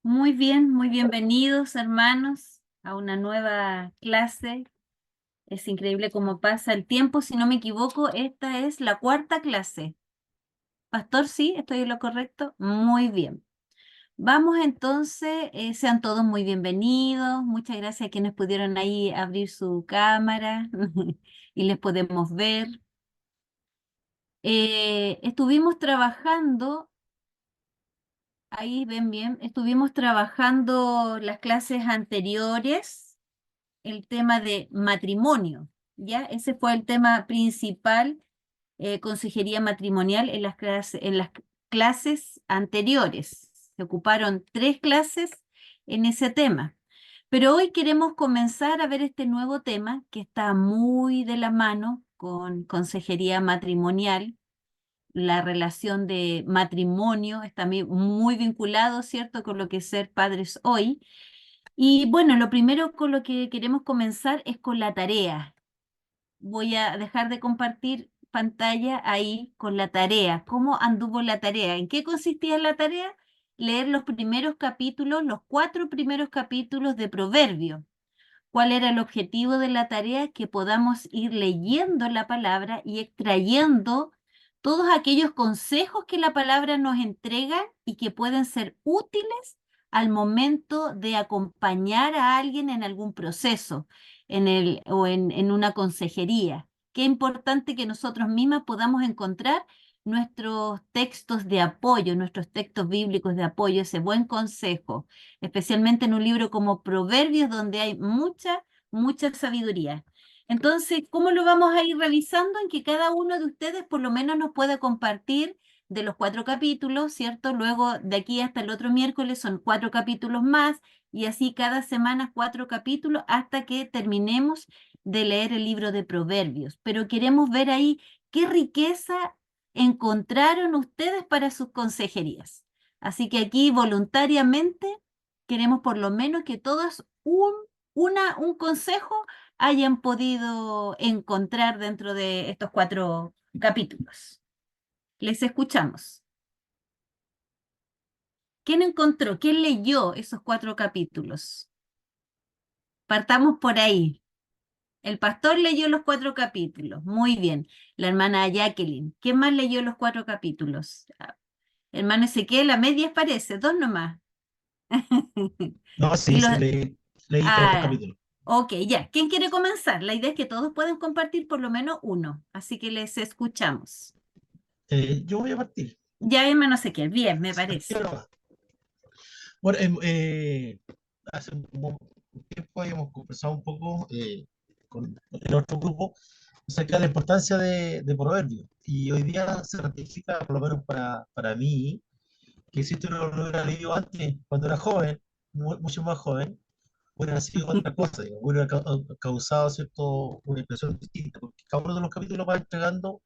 Muy bien, muy bienvenidos, hermanos, a una nueva clase. Es increíble cómo pasa el tiempo. Si no me equivoco, esta es la cuarta clase. Pastor, sí, estoy en lo correcto. Muy bien. Vamos entonces, sean todos muy bienvenidos. Muchas gracias a quienes pudieron ahí abrir su cámara y les podemos ver. Estuvimos trabajando, ahí ven bien, estuvimos trabajando las clases anteriores el tema de matrimonio, ¿ya? Ese fue el tema principal, consejería matrimonial en las clases anteriores. Se ocuparon 3 clases en ese tema. Pero hoy queremos comenzar a ver este nuevo tema que está muy de la mano con consejería matrimonial. La relación de matrimonio está muy vinculado, ¿cierto?, con lo que es ser padres hoy. Y bueno, lo primero con lo que queremos comenzar es con la tarea. Voy a dejar de compartir pantalla ahí con la tarea. ¿Cómo anduvo la tarea? ¿En qué consistía la tarea? Leer los primeros capítulos, los 4 primeros capítulos de Proverbio. ¿Cuál era el objetivo de la tarea? Que podamos ir leyendo la palabra y extrayendo todos aquellos consejos que la palabra nos entrega y que pueden ser útiles al momento de acompañar a alguien en algún proceso en una consejería. Qué importante que nosotros mismas podamos encontrar nuestros textos de apoyo, nuestros textos bíblicos de apoyo, ese buen consejo, especialmente en un libro como Proverbios, donde hay mucha sabiduría. Entonces, ¿cómo lo vamos a ir revisando? En que cada uno de ustedes por lo menos nos pueda compartir de los 4 capítulos, ¿cierto? Luego de aquí hasta el otro miércoles son 4 capítulos más y así cada semana 4 capítulos hasta que terminemos de leer el libro de Proverbios. Pero queremos ver ahí qué riqueza encontraron ustedes para sus consejerías. Así que aquí voluntariamente queremos por lo menos que todos un consejo hayan podido encontrar dentro de estos 4 capítulos. Les escuchamos. ¿Quién encontró? ¿Quién leyó esos 4 capítulos? Partamos por ahí. El pastor leyó los 4 capítulos. Muy bien. La hermana Jacqueline. ¿Quién más leyó los 4 capítulos? Hermano Ezequiel, a medias parece, 2 nomás. No, Y sí, los, sí, leí todos los ah, capítulos. ok, ya. ¿Quién quiere comenzar? La idea es que todos pueden compartir por lo menos uno, así que les escuchamos. Yo voy a partir. Ya, hermano Ezequiel, bien, me parece. Partido nomás. Bueno, hace un tiempo habíamos conversado un poco con el otro grupo acerca de la importancia de Proverbios. Y hoy día se ratifica, por lo menos para mí, que si esto no lo hubiera leído antes, cuando era joven, mucho más joven, hubiera sido otra cosa, digamos, hubiera causado cierto, una impresión distinta, porque cada uno de los capítulos va entregando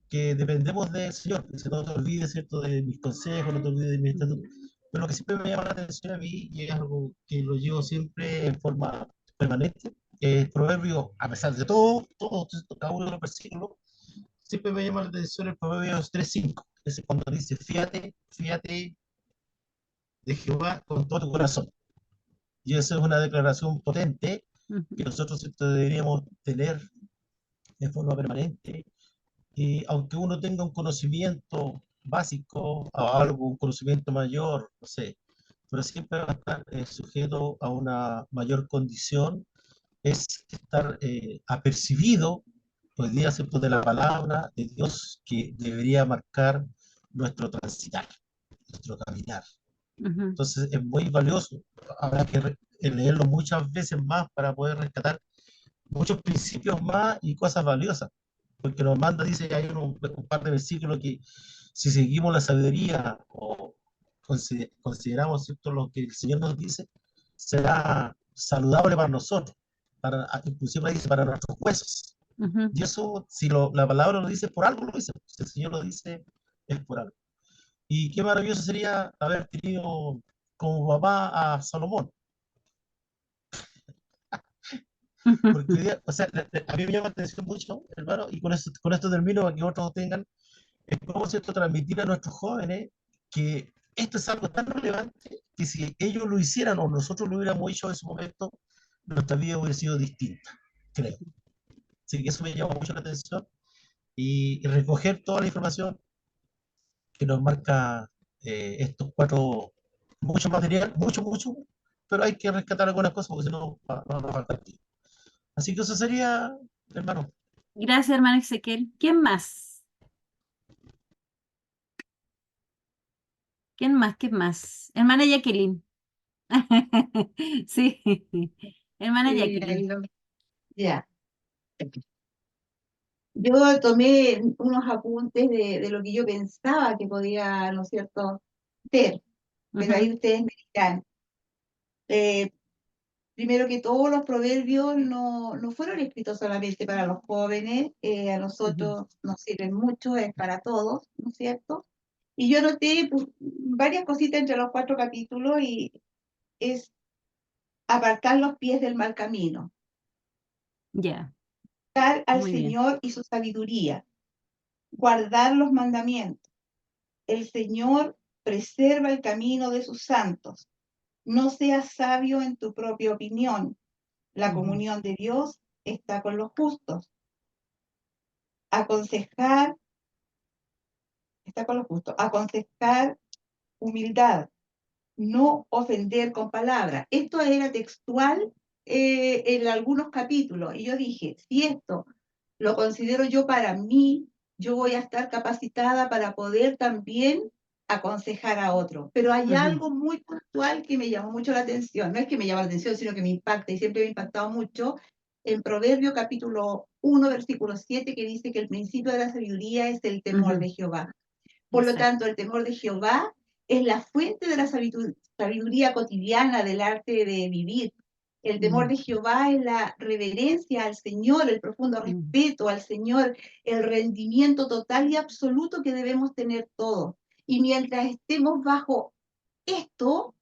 que dependemos del Señor. Dice, no te olvides, ¿cierto?, de mis consejos, no te olvides de mis estatutos. Pero lo que siempre me llama la atención a mí, y es algo que lo llevo siempre en forma permanente, el proverbio, a pesar de todo, cada uno de los versículos, siempre me llama la atención el proverbio 3:5. Es cuando dice, fíate de Jehová con todo tu corazón. Y esa es una declaración potente que Ujú. nosotros, ¿cierto?, deberíamos tener de forma permanente, y aunque uno tenga un conocimiento básico o algo, un conocimiento mayor, no sé, pero siempre va a estar sujeto a una mayor condición, es estar apercibido hoy día, ¿cierto?, de la palabra de Dios que debería marcar nuestro transitar, nuestro caminar. Ujú. Entonces es muy valioso, habrá que leerlo muchas veces más para poder rescatar muchos principios más y cosas valiosas, porque nos manda, dice, hay un par de versículos que si seguimos la sabiduría o consideramos, ¿cierto?, lo que el Señor nos dice, será saludable para nosotros, inclusive dice para nuestros huesos. Ujú. Y eso, si la palabra lo dice, por algo lo dice. Si el Señor lo dice, es por algo. Y qué maravilloso sería haber tenido como papá a Salomón. Porque hoy día, o sea, a mí me llama la atención mucho, hermano, y con esto termino para que otros tengan, es cómo, ¿cierto?, transmitir a nuestros jóvenes que esto es algo tan relevante que si ellos lo hicieran o nosotros lo hubiéramos hecho en su momento, nuestra vida hubiera sido distinta, creo. Así que eso me llama mucho la atención y recoger toda la información que nos marca estos cuatro, mucho material, mucho, pero hay que rescatar algunas cosas porque si no va a faltar tiempo. Así que eso sería, hermano. Gracias, hermano Ezequiel. ¿Quién más? ¿Quién más? ¿Quién más? Hermana Jacqueline. Sí, hermana Jacqueline. Lo- ya. Yo tomé unos apuntes de lo que yo pensaba que podía, ¿no es cierto?, ser, pero Ujú, ahí ustedes me dirán. Eh, Primero que todo, los proverbios no fueron escritos solamente para los jóvenes, a ujú, nosotros nos sirven mucho, es para todos, ¿no es cierto? Y yo anoté pues, varias cositas entre los 4 capítulos y es apartar los pies del mal camino, ya, dar al muy bien. Señor y su sabiduría, guardar los mandamientos. El Señor preserva el camino de sus santos. No seas sabio en tu propia opinión. La Ujú, comunión de Dios está con los justos. Aconsejar, está con los justos. Aconsejar humildad, no ofender con palabras. Esto era textual en algunos capítulos. Y yo dije, si esto lo considero yo para mí, yo voy a estar capacitada para poder también aconsejar a otro. Pero hay ujú, algo muy puntual que me llamó mucho la atención. No es que me llama la atención, sino que me impacta y siempre me ha impactado mucho. En Proverbio capítulo 1, versículo 7, que dice que el principio de la sabiduría es el temor ujú, de Jehová. Por lo exacto. tanto, el temor de Jehová es la fuente de la sabiduría cotidiana del arte de vivir. El temor Ujú, de Jehová es la reverencia al Señor, el profundo ujú, respeto al Señor, el rendimiento total y absoluto que debemos tener todos. Y mientras estemos bajo esto,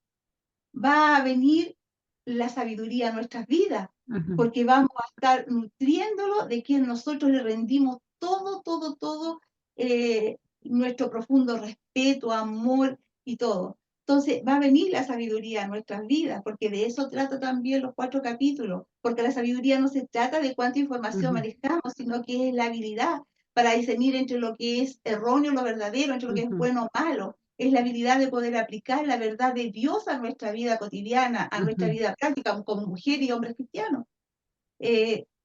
va a venir la sabiduría a nuestras vidas, ujú, porque vamos a estar nutriéndolo de quien nosotros le rendimos todo, nuestro profundo respeto, amor y todo. Entonces va a venir la sabiduría a nuestras vidas, porque de eso trata también los 4 capítulos, porque la sabiduría no se trata de cuánta información ujú, manejamos, sino que es la habilidad para discernir entre lo que es erróneo, lo verdadero, entre lo que es ujú, bueno o malo, es la habilidad de poder aplicar la verdad de Dios a nuestra vida cotidiana, a nuestra ujú, vida práctica como mujer y hombres cristianos.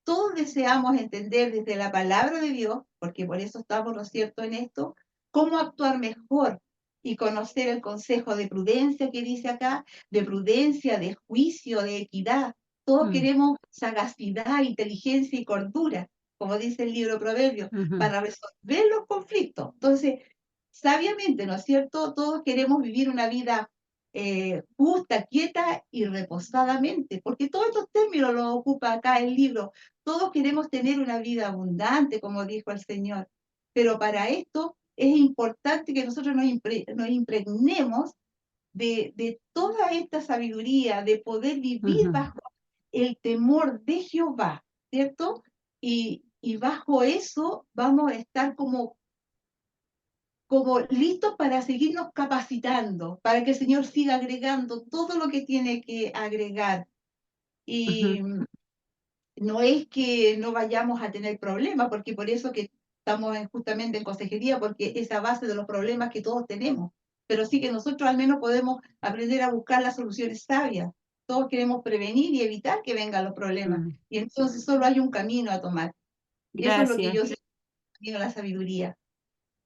Todos deseamos entender desde la palabra de Dios, porque por eso estamos, ¿no es cierto?, en esto, cómo actuar mejor y conocer el consejo de prudencia que dice acá, de prudencia, de juicio, de equidad. Todos ujú, queremos sagacidad, inteligencia y cordura, como dice el libro Proverbios, ujú, para resolver los conflictos. Entonces, sabiamente, ¿no es cierto? Todos queremos vivir una vida justa, quieta y reposadamente, porque todos estos términos los ocupa acá el libro. Todos queremos tener una vida abundante, como dijo el Señor, pero para esto es importante que nosotros nos impregnemos de toda esta sabiduría, de poder vivir ujú, bajo el temor de Jehová, ¿cierto? Y bajo eso vamos a estar como listos para seguirnos capacitando, para que el Señor siga agregando todo lo que tiene que agregar. ujú, Y no es que no vayamos a tener problemas, porque por eso que estamos justamente en consejería, porque es a base de los problemas que todos tenemos. Pero sí que nosotros al menos podemos aprender a buscar las soluciones sabias. Todos queremos prevenir y evitar que vengan los problemas. ujú. Y entonces solo hay un camino a tomar. Eso es lo que Gracias. yo sé de la sabiduría.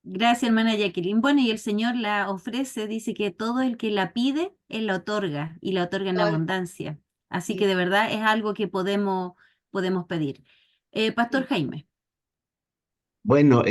Gracias, hermana Jacqueline. Bueno, y el Señor la ofrece, dice que todo el que la pide, Él la otorga y la otorga en abundancia. Así que Sí, de verdad es algo que podemos pedir. Pastor sí. Jaime. Bueno,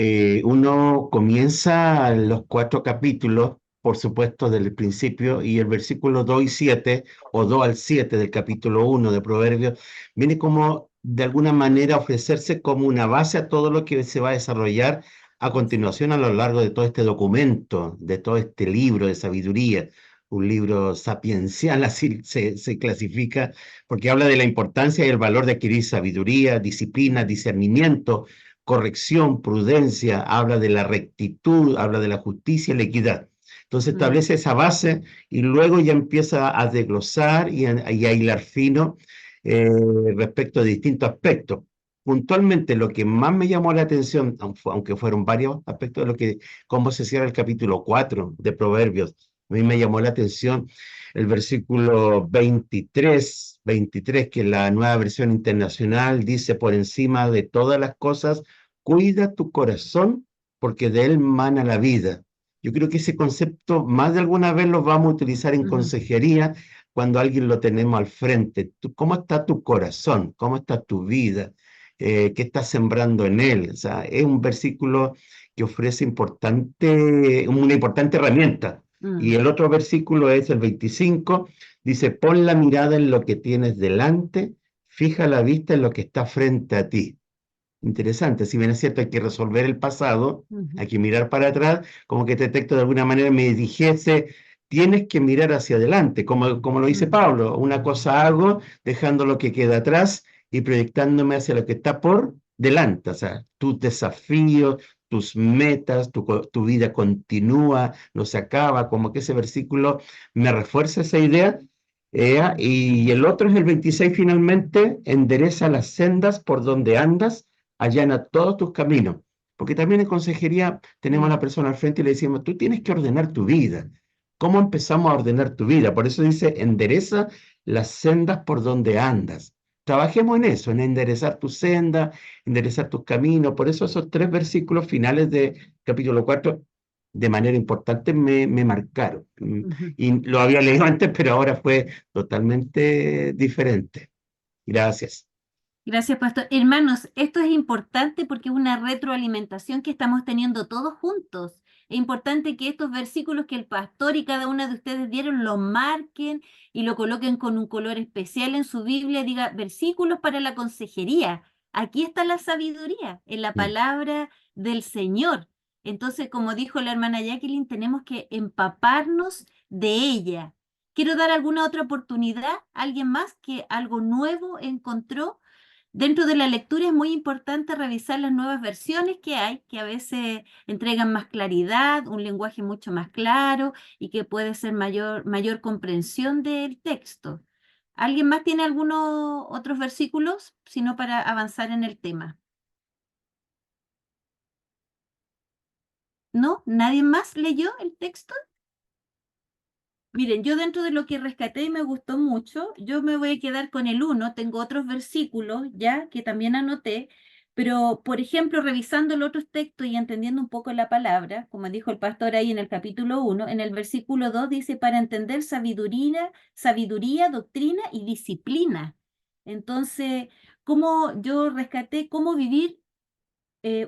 uno comienza los 4 capítulos, por supuesto, del principio, y el versículo 2 y 7, o 2 al 7 del capítulo 1 de Proverbios, viene como de alguna manera a ofrecerse como una base a todo lo que se va a desarrollar a continuación a lo largo de todo este documento, de todo este libro de sabiduría, un libro sapiencial, así se clasifica, porque habla de la importancia y el valor de adquirir sabiduría, disciplina, discernimiento, corrección, prudencia, habla de la rectitud, habla de la justicia y la equidad. Entonces establece esa base y luego ya empieza a desglosar y a hilar fino respecto a distintos aspectos. Puntualmente, lo que más me llamó la atención, aunque fueron varios aspectos de cómo se cierra el capítulo 4 de Proverbios, a mí me llamó la atención el versículo 23, que la nueva versión internacional dice: por encima de todas las cosas, cuida tu corazón, porque de él mana la vida. Yo creo que ese concepto más de alguna vez lo vamos a utilizar en consejería cuando alguien lo tenemos al frente. ¿Cómo está tu corazón? ¿Cómo está tu vida? ¿Qué estás sembrando en él? O sea, es un versículo que ofrece una importante herramienta. Y el otro versículo es el 25, dice: pon la mirada en lo que tienes delante, fija la vista en lo que está frente a ti. Interesante, si bien es cierto, hay que resolver el pasado, hay que mirar para atrás, como que este texto de alguna manera me dijese: tienes que mirar hacia adelante, como lo dice Pablo: una cosa hago, dejando lo que queda atrás y proyectándome hacia lo que está por delante. O sea, tus desafíos, tus metas, tu vida continúa, no se acaba, como que ese versículo me refuerza esa idea. Y el otro es el 26 finalmente: endereza las sendas por donde andas, allana todos tus caminos. Porque también en consejería tenemos a la persona al frente y le decimos: tú tienes que ordenar tu vida. ¿Cómo empezamos a ordenar tu vida? Por eso dice: endereza las sendas por donde andas. Trabajemos en eso, en enderezar tu senda, enderezar tus caminos. Por eso esos 3 versículos finales de capítulo 4 de manera importante me marcaron. Y lo había leído antes, pero ahora fue totalmente diferente. Gracias. Gracias, pastor. Hermanos, esto es importante porque es una retroalimentación que estamos teniendo todos juntos. Es importante que estos versículos que el pastor y cada una de ustedes dieron lo marquen y lo coloquen con un color especial en su Biblia. Diga: versículos para la consejería. Aquí está la sabiduría, en la palabra del Señor. Entonces, como dijo la hermana Jacqueline, tenemos que empaparnos de ella. Quiero dar alguna otra oportunidad. ¿Alguien más que algo nuevo encontró? Dentro de la lectura es muy importante revisar las nuevas versiones que hay, que a veces entregan más claridad, un lenguaje mucho más claro y que puede ser mayor comprensión del texto. ¿Alguien más tiene algunos otros versículos, sino para avanzar en el tema? ¿No? ¿Nadie más leyó el texto? Miren, yo dentro de lo que rescaté y me gustó mucho, yo me voy a quedar con el 1, tengo otros versículos ya que también anoté, pero por ejemplo, revisando los otros textos y entendiendo un poco la palabra, como dijo el pastor ahí en el capítulo 1, en el versículo 2 dice: para entender sabiduría, doctrina y disciplina. Entonces, ¿cómo yo rescaté cómo vivir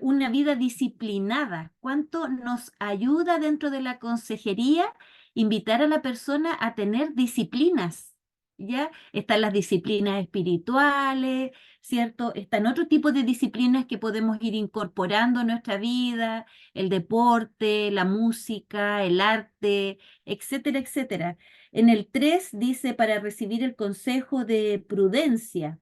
una vida disciplinada? ¿Cuánto nos ayuda dentro de la consejería invitar a la persona a tener disciplinas? ¿Ya? Están las disciplinas espirituales, ¿cierto? Están otro tipo de disciplinas que podemos ir incorporando a nuestra vida: el deporte, la música, el arte, etcétera, etcétera. En el 3 dice: para recibir el consejo de prudencia.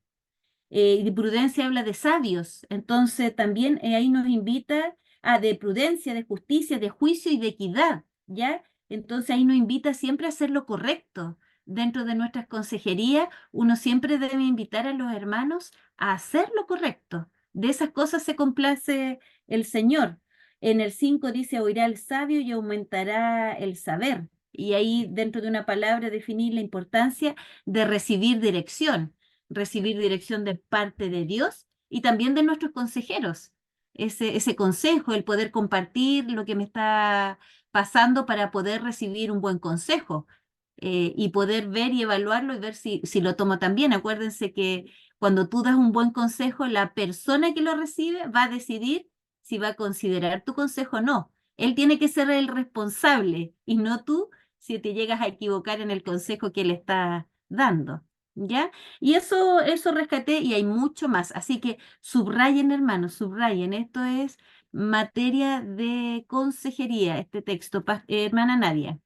Y prudencia habla de sabios, entonces también ahí nos invita a de prudencia, de justicia, de juicio y de equidad, ¿ya? Entonces ahí nos invita siempre a hacer lo correcto. Dentro de nuestras consejerías, uno siempre debe invitar a los hermanos a hacer lo correcto. De esas cosas se complace el Señor. En el 5 dice: oirá el sabio y aumentará el saber. Y ahí dentro de una palabra definir la importancia de recibir dirección de parte de Dios y también de nuestros consejeros. Ese consejo, el poder compartir lo que me está pasando para poder recibir un buen consejo y poder ver y evaluarlo y ver si lo tomo también. Acuérdense que cuando tú das un buen consejo, la persona que lo recibe va a decidir si va a considerar tu consejo o no. Él tiene que ser el responsable y no tú, si te llegas a equivocar en el consejo que le está dando. ¿Ya? Y eso rescaté y hay mucho más. Así que subrayen, hermanos, subrayen. Esto es materia de consejería, este texto. Hermana Nadia.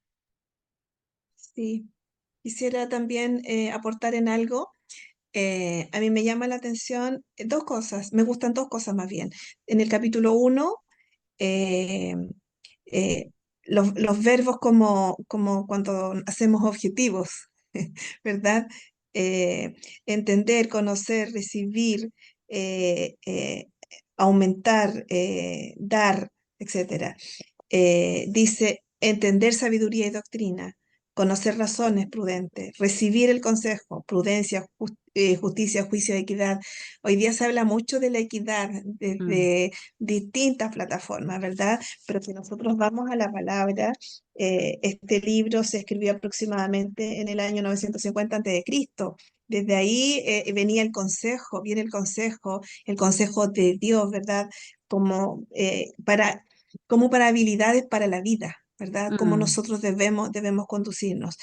Sí, quisiera también aportar en algo. A mí me llama la atención dos cosas, me gustan dos cosas más bien. En el capítulo 1, los verbos como cuando hacemos objetivos, ¿verdad? Entender, conocer, recibir, eh, eh, aumentar, dar, etcétera. Dice entender sabiduría y doctrina, conocer razones prudentes, recibir el consejo, prudencia, justicia, juicio, equidad. Hoy día se habla mucho de la equidad Mm, desde distintas plataformas, ¿verdad? Pero si nosotros vamos a la palabra, este libro se escribió aproximadamente en el año 950 a.C. Desde ahí venía viene el consejo de Dios, ¿verdad? Como para habilidades para la vida, ¿verdad? Cómo mm, nosotros debemos conducirnos.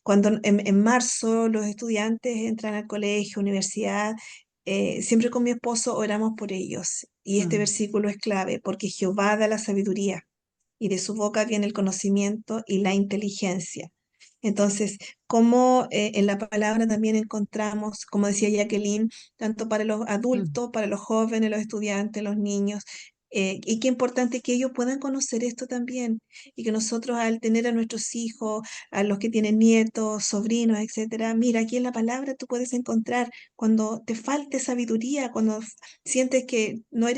Cuando en marzo los estudiantes entran al colegio, universidad, siempre con mi esposo oramos por ellos. Y este mm, versículo es clave porque Jehová da la sabiduría y de su boca viene el conocimiento y la inteligencia. Entonces, como en la palabra también encontramos, como decía Jacqueline, tanto para los mm, adultos, para los jóvenes, los estudiantes, los niños, y qué importante que ellos puedan conocer esto también, y que nosotros al tener a nuestros hijos, a los que tienen nietos, sobrinos, etcétera, mira, aquí en la palabra tú puedes encontrar cuando te falte sabiduría, cuando sientes que no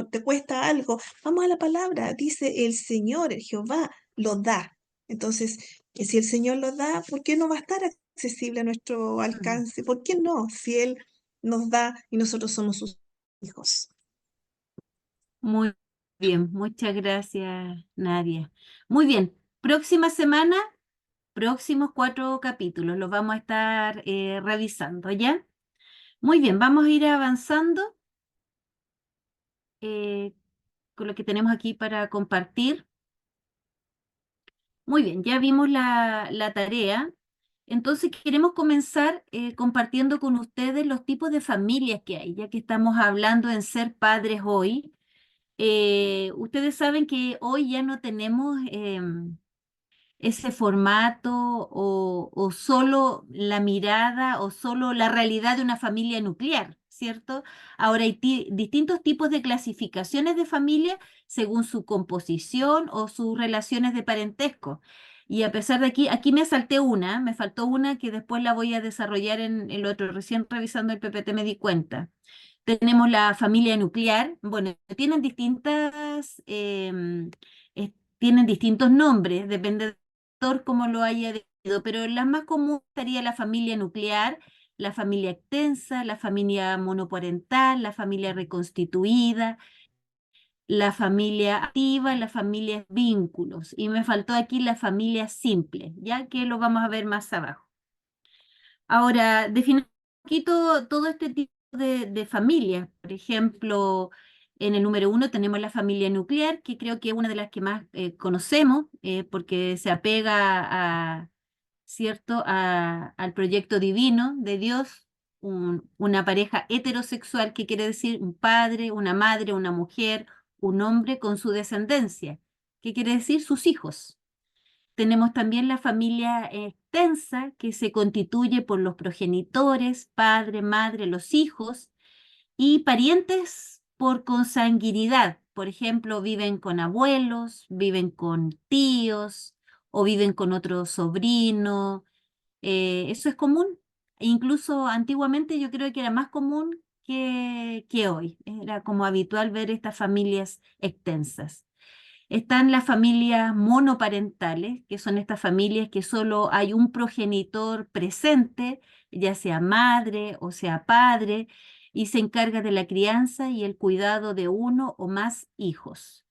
te cuesta algo, vamos a la palabra, dice el Señor, el Jehová, lo da. Entonces, que si el Señor lo da, ¿por qué no va a estar accesible a nuestro mm. alcance? ¿Por qué no? Si Él nos da y nosotros somos sus hijos. Muy bien, muchas gracias, Nadia. Muy bien, próxima semana, próximos 4 capítulos, los vamos a estar revisando, ¿ya? Muy bien, vamos a ir avanzando eh, con lo que tenemos aquí para compartir. Muy bien, ya vimos la tarea. Entonces queremos comenzar compartiendo con ustedes los tipos de familias que hay, ya que estamos hablando en ser padres hoy. Ustedes saben que hoy ya no tenemos ese formato o solo la mirada o solo la realidad de una familia nuclear, ¿cierto? Ahora hay distintos tipos de clasificaciones de familia según su composición o sus relaciones de parentesco. Y a pesar de aquí me salté una, me faltó una que después la voy a desarrollar en el otro. Recién revisando el PPT me di cuenta. Tenemos la familia nuclear. Bueno, tienen distintos nombres, depende del autor cómo lo haya decidido, pero la más común sería la familia nuclear, la familia extensa, la familia monoparental, la familia reconstituida, la familia activa, la familia vínculos. Y me faltó aquí la familia simple, ya que lo vamos a ver más abajo. Ahora, definimos un poquito todo este tipo de familias. Por ejemplo, en el número 1 tenemos la familia nuclear, que creo que es una de las que más conocemos, porque se apega ¿cierto? Al proyecto divino de Dios, una pareja heterosexual, que quiere decir un padre, una madre, una mujer, un hombre con su descendencia, que quiere decir sus hijos. Tenemos también la familia extensa, que se constituye por los progenitores, padre, madre, los hijos, y parientes por consanguinidad. Por ejemplo, viven con abuelos, viven con tíos o viven con otro sobrino. Eso es común. E incluso antiguamente yo creo que era más común que hoy. Era como habitual ver estas familias extensas. Están las familias monoparentales, que son estas familias que solo hay un progenitor presente, ya sea madre o sea padre, y se encarga de la crianza y el cuidado de uno o más hijos.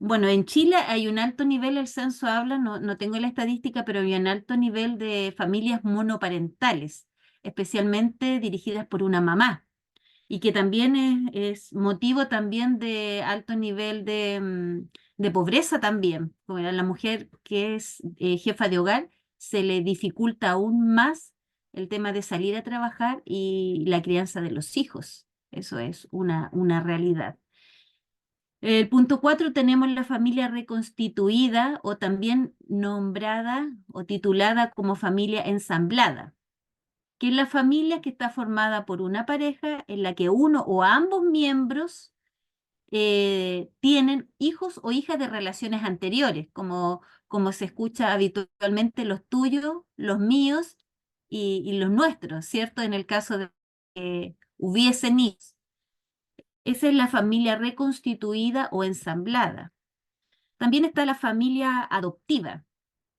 Bueno, en Chile hay un alto nivel, el censo habla, no tengo la estadística, pero hay un alto nivel de familias monoparentales, especialmente dirigidas por una mamá y que también es motivo también de alto nivel de pobreza también. Como la mujer que es jefa de hogar, se le dificulta aún más el tema de salir a trabajar y la crianza de los hijos. Eso es una realidad. El punto 4 tenemos la familia reconstituida o también nombrada o titulada como familia ensamblada, que es la familia que está formada por una pareja en la que uno o ambos miembros tienen hijos o hijas de relaciones anteriores, como se escucha habitualmente los tuyos, los míos y los nuestros, ¿cierto? En el caso de que hubiesen hijos. Esa es la familia reconstituida o ensamblada. También está la familia adoptiva,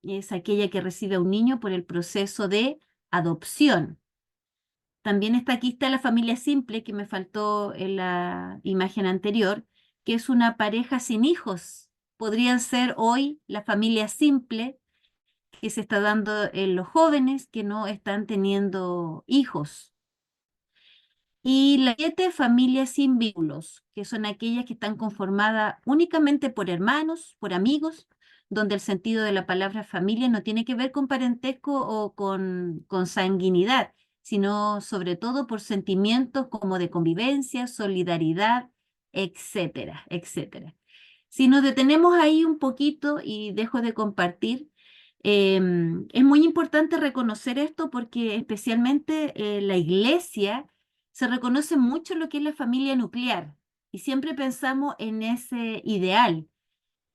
es aquella que recibe a un niño por el proceso de adopción. También está la familia simple, que me faltó en la imagen anterior, que es una pareja sin hijos. Podrían ser hoy la familia simple que se está dando en los jóvenes que no están teniendo hijos. Y las 7 familias sin vínculos, que son aquellas que están conformadas únicamente por hermanos, por amigos, donde el sentido de la palabra familia no tiene que ver con parentesco o con consanguinidad, sino sobre todo por sentimientos como de convivencia, solidaridad, etcétera, etcétera. Si nos detenemos ahí un poquito y dejo de compartir, es muy importante reconocer esto porque especialmente la iglesia se reconoce mucho lo que es la familia nuclear y siempre pensamos en ese ideal,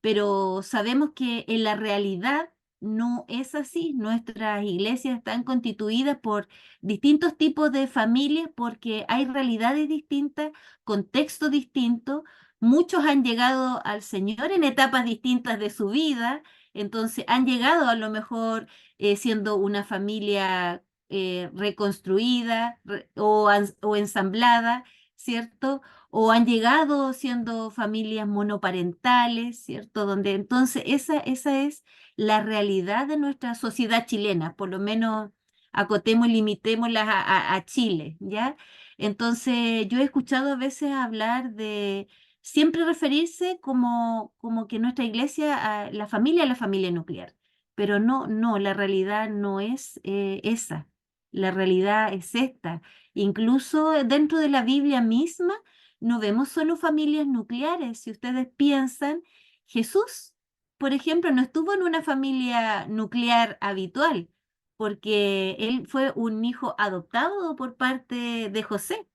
pero sabemos que en la realidad no es así. Nuestras iglesias están constituidas por distintos tipos de familias porque hay realidades distintas, contextos distintos. Muchos han llegado al Señor en etapas distintas de su vida, entonces han llegado a lo mejor siendo una familia reconstruida o ensamblada, ¿cierto? O han llegado siendo familias monoparentales, ¿cierto? Donde entonces esa es la realidad de nuestra sociedad chilena, por lo menos acotemos y limitémosla a Chile, ¿ya? Entonces yo he escuchado a veces hablar de siempre referirse como que nuestra iglesia, la familia nuclear, pero no, la realidad no es esa, la realidad es esta. Incluso dentro de la Biblia misma, no vemos solo familias nucleares. Si ustedes piensan, Jesús, por ejemplo, no estuvo en una familia nuclear habitual, porque él fue un hijo adoptado por parte de José.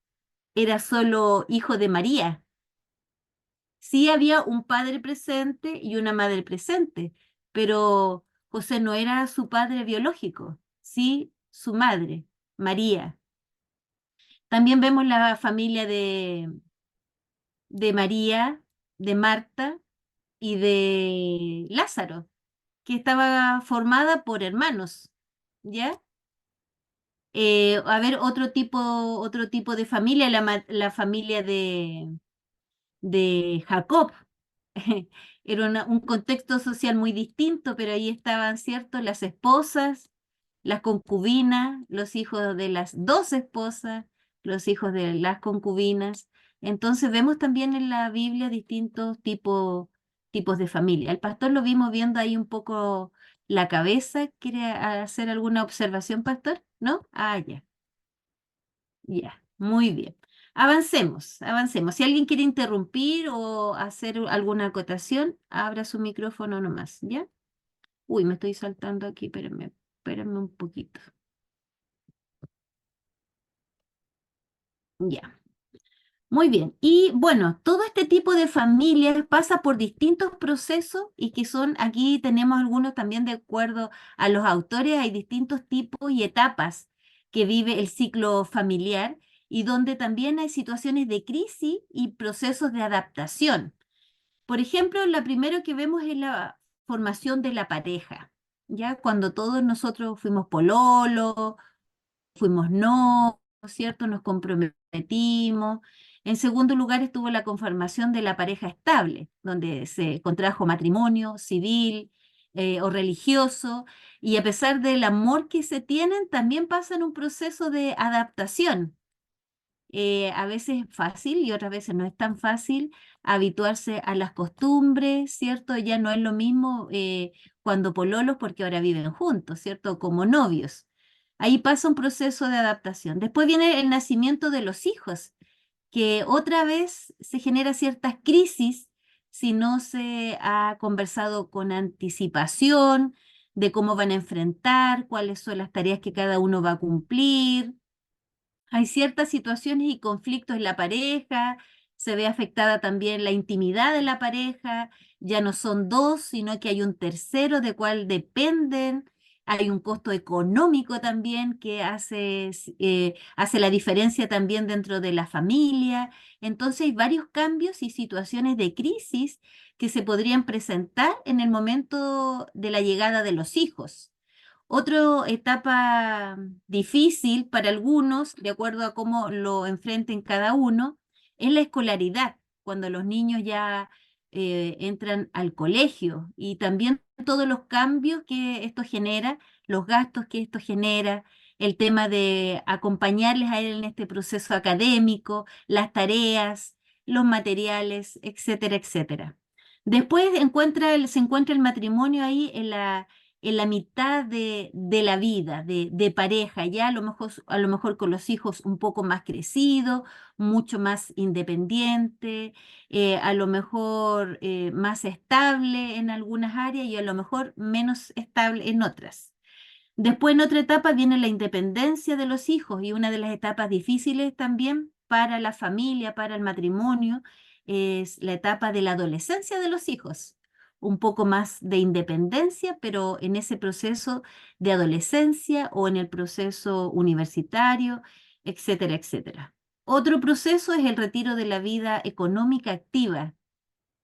Era solo hijo de María. Sí había un padre presente y una madre presente, pero José no era su padre biológico, sí su madre, María. También vemos la familia de María, de Marta y de Lázaro, que estaba formada por hermanos, ¿ya? A ver, otro tipo de familia, la familia de Jacob. Era un contexto social muy distinto, pero ahí estaban, ¿cierto? Las esposas, las concubinas, los hijos de las 2 esposas, los hijos de las concubinas. Entonces vemos también en la Biblia distintos tipos de familia. El pastor lo vimos viendo ahí un poco la cabeza. ¿Quiere hacer alguna observación, pastor? ¿No? Ah, ya. Ya, muy bien. Avancemos. Si alguien quiere interrumpir o hacer alguna acotación, abra su micrófono nomás, ¿ya? Uy, me estoy saltando aquí, espérenme un poquito. Ya, muy bien. Y bueno, todo este tipo de familias pasa por distintos procesos y que son, aquí tenemos algunos también de acuerdo a los autores, hay distintos tipos y etapas que vive el ciclo familiar y donde también hay situaciones de crisis y procesos de adaptación. Por ejemplo, la primera que vemos es la formación de la pareja, ¿ya? Cuando todos nosotros fuimos pololo, fuimos no, ¿cierto? Nos comprometimos. En segundo lugar estuvo la conformación de la pareja estable, donde se contrajo matrimonio civil o religioso, y a pesar del amor que se tienen, también pasan un proceso de adaptación. A veces es fácil y otras veces no es tan fácil habituarse a las costumbres, ¿cierto? Ya no es lo mismo cuando pololos porque ahora viven juntos, ¿cierto? Como novios. Ahí pasa un proceso de adaptación. Después viene el nacimiento de los hijos, que otra vez se genera ciertas crisis si no se ha conversado con anticipación de cómo van a enfrentar, cuáles son las tareas que cada uno va a cumplir. Hay ciertas situaciones y conflictos en la pareja, se ve afectada también la intimidad de la pareja, ya no son dos, sino que hay un tercero de cual dependen. Hay un costo económico también que hace la diferencia también dentro de la familia. Entonces hay varios cambios y situaciones de crisis que se podrían presentar en el momento de la llegada de los hijos. Otra etapa difícil para algunos, de acuerdo a cómo lo enfrenten cada uno, es la escolaridad, cuando los niños ya entran al colegio y también todos los cambios que esto genera, los gastos que esto genera, el tema de acompañarles a él en este proceso académico, las tareas, los materiales, etcétera, etcétera. Después se encuentra el matrimonio ahí en la mitad de la vida, de pareja, ya a lo mejor con los hijos un poco más crecidos, mucho más independiente, a lo mejor más estable en algunas áreas y a lo mejor menos estable en otras. Después en otra etapa viene la independencia de los hijos y una de las etapas difíciles también para la familia, para el matrimonio, es la etapa de la adolescencia de los hijos. Un poco más de independencia, pero en ese proceso de adolescencia o en el proceso universitario, etcétera, etcétera. Otro proceso es el retiro de la vida económica activa.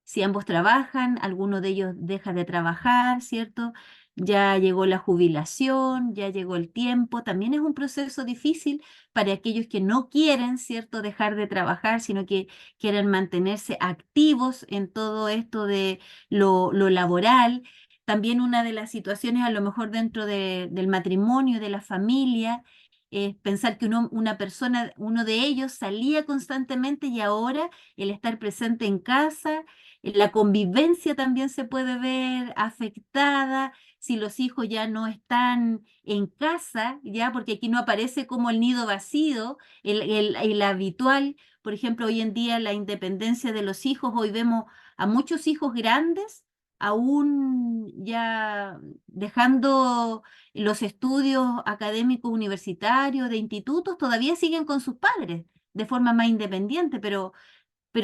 Si ambos trabajan, alguno de ellos deja de trabajar, ¿cierto? Ya llegó la jubilación, ya llegó el tiempo. También es un proceso difícil para aquellos que no quieren, ¿cierto?, dejar de trabajar, sino que quieren mantenerse activos en todo esto de lo laboral. También una de las situaciones, a lo mejor dentro del matrimonio, de la familia, es pensar que una persona, uno de ellos salía constantemente y ahora el estar presente en casa, la convivencia también se puede ver afectada si los hijos ya no están en casa, ya, porque aquí no aparece como el nido vacío, el habitual. Por ejemplo, hoy en día la independencia de los hijos, hoy vemos a muchos hijos grandes aún ya dejando los estudios académicos universitarios, de institutos, todavía siguen con sus padres de forma más independiente, pero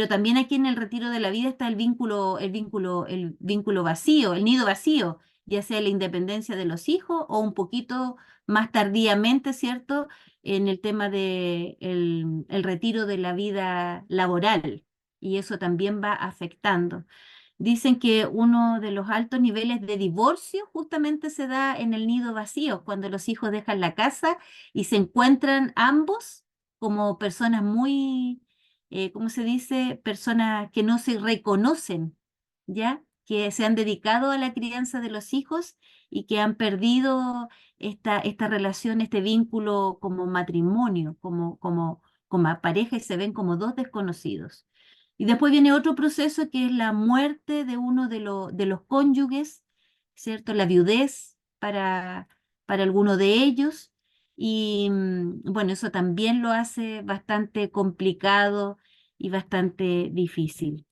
también aquí en el retiro de la vida está el vínculo vacío, el nido vacío, ya sea la independencia de los hijos o un poquito más tardíamente, ¿cierto? En el tema de el retiro de la vida laboral, y eso también va afectando. Dicen que uno de los altos niveles de divorcio justamente se da en el nido vacío, cuando los hijos dejan la casa y se encuentran ambos como personas muy ¿cómo se dice? Personas que no se reconocen, ¿ya? Que se han dedicado a la crianza de los hijos y que han perdido esta relación, este vínculo como matrimonio, como pareja y se ven como dos desconocidos. Y después viene otro proceso que es la muerte de uno de los cónyuges, ¿cierto? La viudez para alguno de ellos. Y bueno, eso también lo hace bastante complicado y bastante difícil.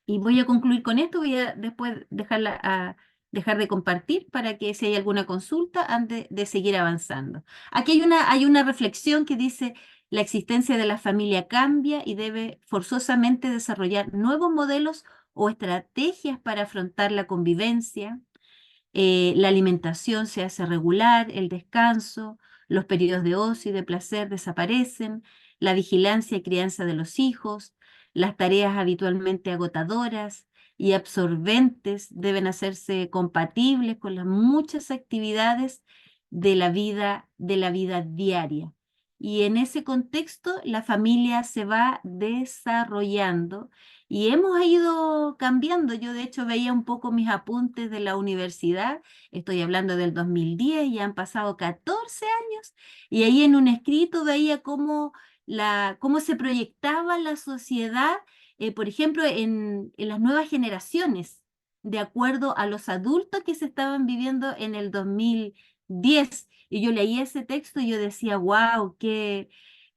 Y voy a concluir con esto, voy a después dejar de compartir para que si hay alguna consulta antes de seguir avanzando. Aquí hay una reflexión que dice, la existencia de la familia cambia y debe forzosamente desarrollar nuevos modelos o estrategias para afrontar la convivencia. La alimentación se hace regular, el descanso, los periodos de ocio y de placer desaparecen, la vigilancia y crianza de los hijos, las tareas habitualmente agotadoras y absorbentes deben hacerse compatibles con las muchas actividades de la vida diaria. Y en ese contexto la familia se va desarrollando y hemos ido cambiando. Yo de hecho veía un poco mis apuntes de la universidad, estoy hablando del 2010, ya han pasado 14 años, y ahí en un escrito veía cómo se proyectaba la sociedad, por ejemplo, en las nuevas generaciones, de acuerdo a los adultos que se estaban viviendo en el 2010. Y yo leí ese texto y yo decía, wow, qué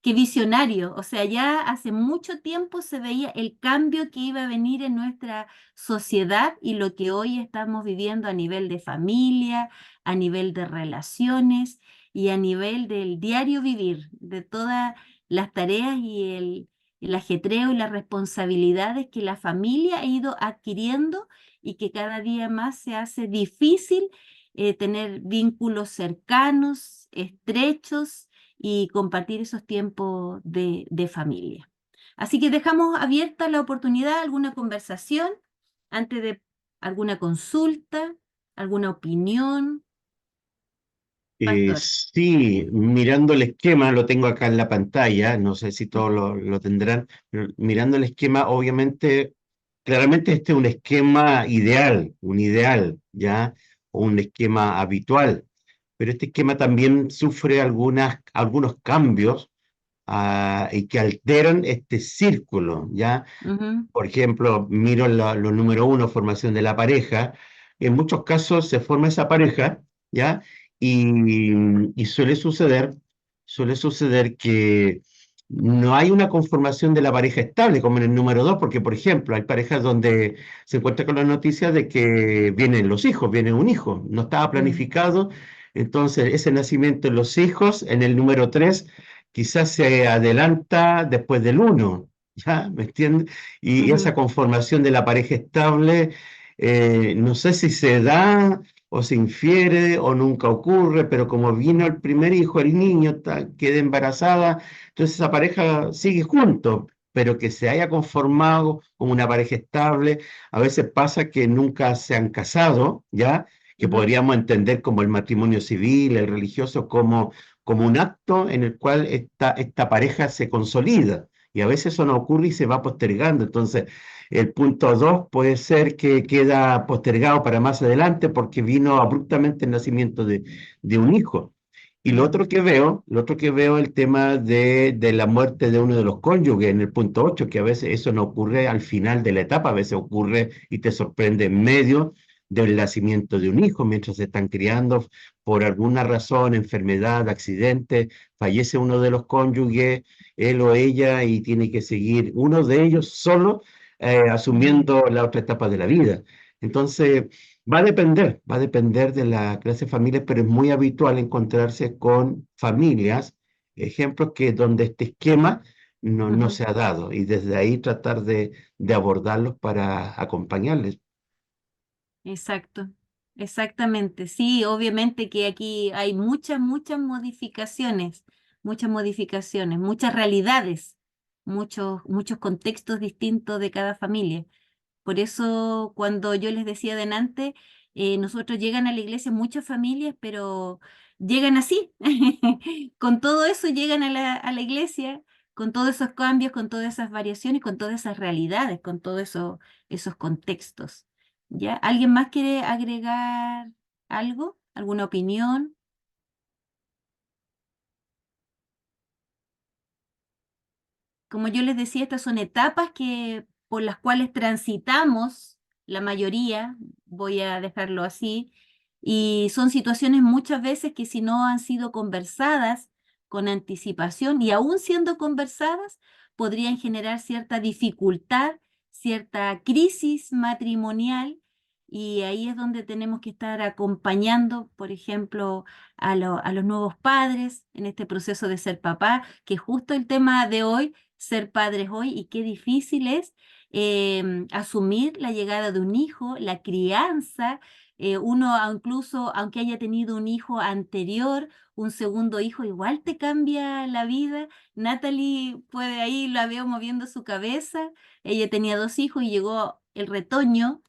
visionario. O sea, ya hace mucho tiempo se veía el cambio que iba a venir en nuestra sociedad y lo que hoy estamos viviendo a nivel de familia, a nivel de relaciones y a nivel del diario vivir, de todas las tareas el ajetreo y las responsabilidades que la familia ha ido adquiriendo y que cada día más se hace difícil tener vínculos cercanos, estrechos y compartir esos tiempos de familia. Así que dejamos abierta la oportunidad, alguna conversación, antes de alguna consulta, alguna opinión. Pastor. Sí, mirando el esquema, lo tengo acá en la pantalla, no sé si todos lo tendrán, pero mirando el esquema, obviamente, claramente este es un esquema ideal, un ideal, ¿ya? O un esquema habitual, pero este esquema también sufre algunos cambios y que alteran este círculo, ¿ya? Ujú, Por ejemplo, miro lo número uno, formación de la pareja. En muchos casos se forma esa pareja, ¿ya? Y suele suceder que no hay una conformación de la pareja estable, como en el número dos, porque, por ejemplo, hay parejas donde se encuentra con la noticia de que vienen los hijos, viene un hijo, no estaba planificado, entonces ese nacimiento de los hijos en el número tres quizás se adelanta después del uno, ¿ya? ¿Me entiendes? Y esa ujú, conformación de la pareja estable, no sé si se da o se infiere o nunca ocurre, pero como vino el primer hijo, el niño queda embarazada, entonces esa pareja sigue junto, pero que se haya conformado como una pareja estable, a veces pasa que nunca se han casado, ¿ya? Que ujú. podríamos entender como el matrimonio civil, el religioso, como un acto en el cual esta pareja se consolida. Y a veces eso no ocurre y se va postergando. Entonces, el punto dos puede ser que queda postergado para más adelante porque vino abruptamente el nacimiento de un hijo. Y lo otro que veo el tema de la muerte de uno de los cónyuges en el punto 8 que a veces eso no ocurre al final de la etapa, a veces ocurre y te sorprende en medio del nacimiento de un hijo, mientras se están criando, por alguna razón, enfermedad, accidente, fallece uno de los cónyuges, él o ella, y tiene que seguir uno de ellos solo asumiendo la otra etapa de la vida. Entonces, va a depender de la clase de familia, pero es muy habitual encontrarse con familias, ejemplos que donde este esquema no Ujú. se ha dado y desde ahí tratar de abordarlos para acompañarles. Exacto, exactamente. Sí, obviamente que aquí hay muchas modificaciones, muchas realidades, muchos contextos distintos de cada familia. Por eso, cuando yo les decía delante, nosotros llegan a la iglesia muchas familias, pero llegan así. Con todo eso llegan a la iglesia, con todos esos cambios, con todas esas variaciones, con todas esas realidades, con todos esos contextos. ¿Ya? ¿Alguien más quiere agregar algo? ¿Alguna opinión? Como yo les decía, estas son etapas por las cuales transitamos, la mayoría, voy a dejarlo así, y son situaciones muchas veces que si no han sido conversadas con anticipación y aún siendo conversadas, podrían generar cierta dificultad, cierta crisis matrimonial, y ahí es donde tenemos que estar acompañando, por ejemplo, a los nuevos padres en este proceso de ser papá, que justo el tema de hoy ser padres hoy y qué difícil es asumir la llegada de un hijo, la crianza. Uno incluso, aunque haya tenido un hijo anterior, un segundo hijo, igual te cambia la vida. Natalie puede ahí, la veo moviendo su cabeza. Ella tenía dos hijos y llegó el retoño.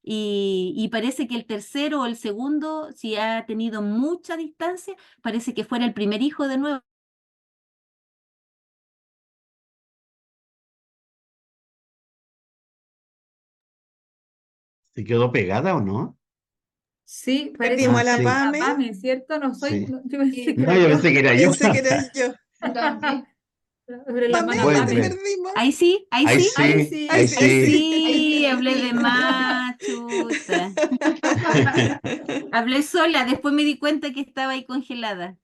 Y parece que el tercero o el segundo, si ha tenido mucha distancia, parece que fuera el primer hijo de nuevo. ¿Se quedó pegada o no? Sí, parece Perdimos Ah, a que la sí, la Pame. Pame, ¿cierto? No soy, sí. yo pensé Y que No, era yo yo, pensé que era yo. pensé que era yo. Yo también. pero la Pame, hermana te Pame. Bueno, perdimos. Ahí sí, ahí ahí sí. Ay, sí, sí, Ay, ahí sí, ay, Ahí sí. sí. Ahí sí sí, te hablé de perdí. más, chuta. Hablé sola, después me di cuenta que estaba ahí congelada.